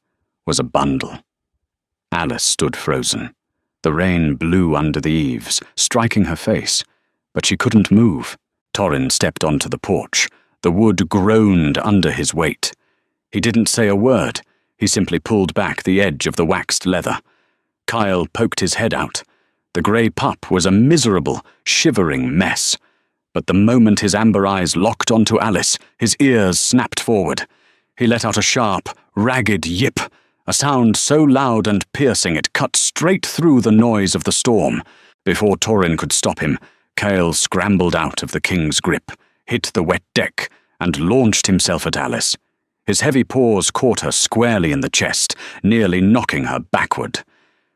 was a bundle. Alice stood frozen. The rain blew under the eaves, striking her face, but she couldn't move. Torin stepped onto the porch. The wood groaned under his weight. He didn't say a word. He simply pulled back the edge of the waxed leather. Kyle poked his head out. The grey pup was a miserable, shivering mess. But the moment his amber eyes locked onto Alice, his ears snapped forward. He let out a sharp, ragged yip, a sound so loud and piercing it cut straight through the noise of the storm. Before Torin could stop him, Cale scrambled out of the king's grip, hit the wet deck, and launched himself at Alice. His heavy paws caught her squarely in the chest, nearly knocking her backward.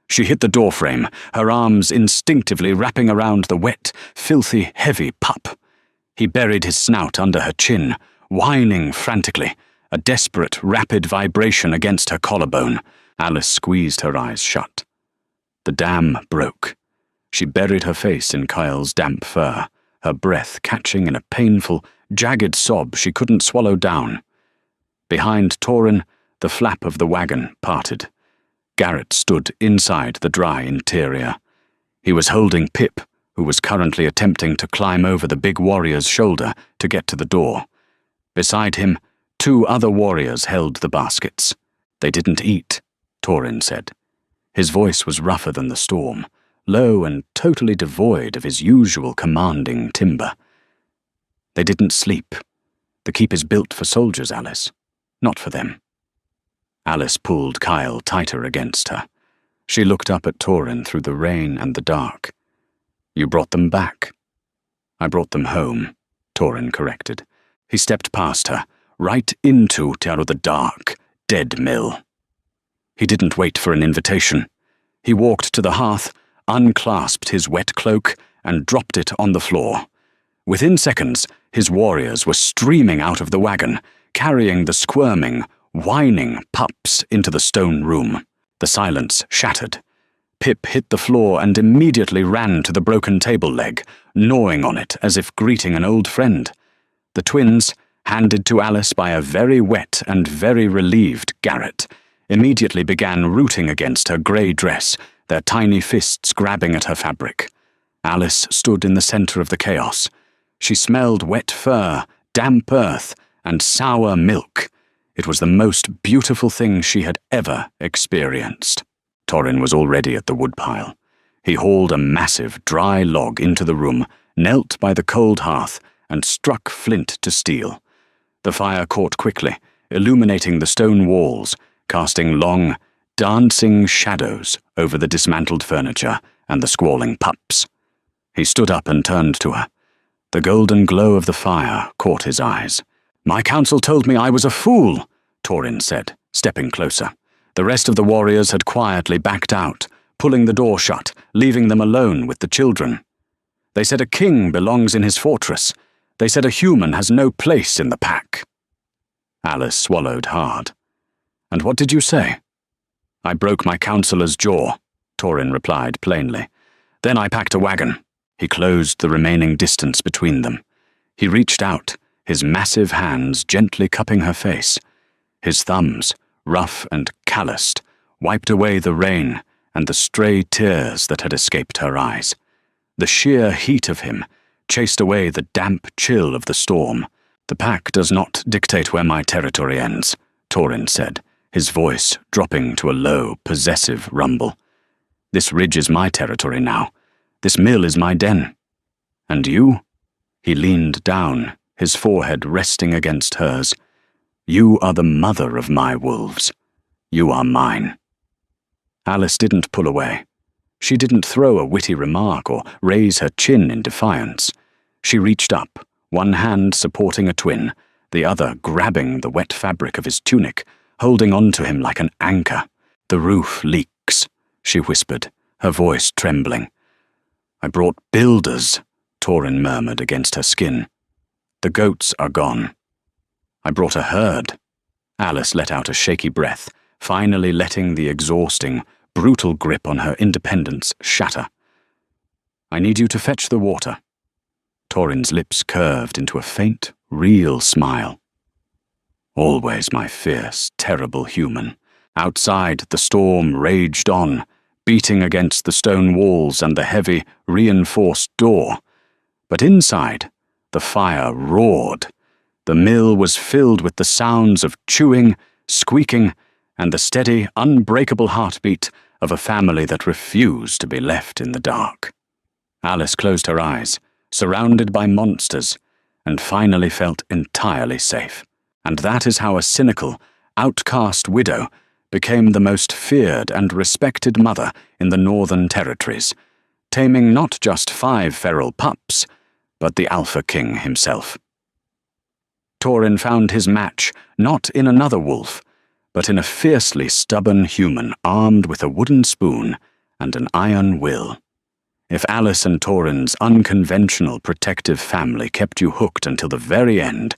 She hit the doorframe, her arms instinctively wrapping around the wet, filthy, heavy pup. He buried his snout under her chin, whining frantically, a desperate, rapid vibration against her collarbone. Alice squeezed her eyes shut. The dam broke. She buried her face in Kyle's damp fur, her breath catching in a painful, jagged sob she couldn't swallow down. Behind Torin, the flap of the wagon parted. Garrett stood inside the dry interior. He was holding Pip, who was currently attempting to climb over the big warrior's shoulder to get to the door. Beside him, 2 other warriors held the baskets. "They didn't eat," Torin said. His voice was rougher than the storm, low and totally devoid of his usual commanding timbre. "They didn't sleep. The keep is built for soldiers, Alice, not for them." Alice pulled Kyle tighter against her. She looked up at Torin through the rain and the dark. "You brought them back." "I brought them home," Torin corrected. He stepped past her, right into the dark, dead mill. He didn't wait for an invitation. He walked to the hearth, unclasped his wet cloak, and dropped it on the floor. Within seconds, his warriors were streaming out of the wagon, carrying the squirming, whining pups into the stone room. The silence shattered. Pip hit the floor and immediately ran to the broken table leg, gnawing on it as if greeting an old friend. The twins, handed to Alice by a very wet and very relieved Garrett, immediately began rooting against her grey dress, their tiny fists grabbing at her fabric. Alice stood in the centre of the chaos. She smelled wet fur, damp earth, and sour milk. It was the most beautiful thing she had ever experienced. Torrin was already at the woodpile. He hauled a massive, dry log into the room, knelt by the cold hearth, and struck flint to steel. The fire caught quickly, illuminating the stone walls, casting long, dancing shadows over the dismantled furniture and the squalling pups. He stood up and turned to her. The golden glow of the fire caught his eyes. "My counsel told me I was a fool," Torrin said, stepping closer. The rest of the warriors had quietly backed out, pulling the door shut, leaving them alone with the children. "They said a king belongs in his fortress. They said a human has no place in the pack." Alice swallowed hard. "And what did you say?" "I broke my counselor's jaw," Torrin replied plainly. "Then I packed a wagon." He closed the remaining distance between them. He reached out, his massive hands gently cupping her face. His thumbs, rough and calloused, wiped away the rain and the stray tears that had escaped her eyes. The sheer heat of him chased away the damp chill of the storm. "The pack does not dictate where my territory ends," Torrin said, his voice dropping to a low, possessive rumble. "This ridge is my territory now. This mill is my den. And you?" He leaned down, his forehead resting against hers. "You are the mother of my wolves. You are mine." Alice didn't pull away. She didn't throw a witty remark or raise her chin in defiance. She reached up, one hand supporting a twin, the other grabbing the wet fabric of his tunic, holding on to him like an anchor. "The roof leaks," she whispered, her voice trembling. "I brought builders," Torrin murmured against her skin. "The goats are gone." "I brought a herd." Alice let out a shaky breath, finally letting the exhausting, brutal grip on her independence shatter. "I need you to fetch the water." Torrin's lips curved into a faint, real smile. Always my fierce, terrible human. Outside, the storm raged on, beating against the stone walls and the heavy, reinforced door. But inside, the fire roared. The mill was filled with the sounds of chewing, squeaking, and the steady, unbreakable heartbeat of a family that refused to be left in the dark. Alice closed her eyes, surrounded by monsters, and finally felt entirely safe. And that is how a cynical, outcast widow became the most feared and respected mother in the Northern Territories, taming not just 5 feral pups, but the Alpha King himself. Torrin found his match not in another wolf, but in a fiercely stubborn human armed with a wooden spoon and an iron will. If Alice and Torrin's unconventional protective family kept you hooked until the very end,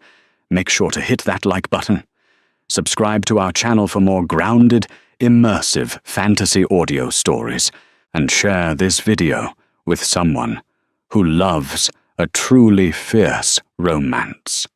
make sure to hit that like button. Subscribe to our channel for more grounded, immersive fantasy audio stories, and share this video with someone who loves a truly fierce romance.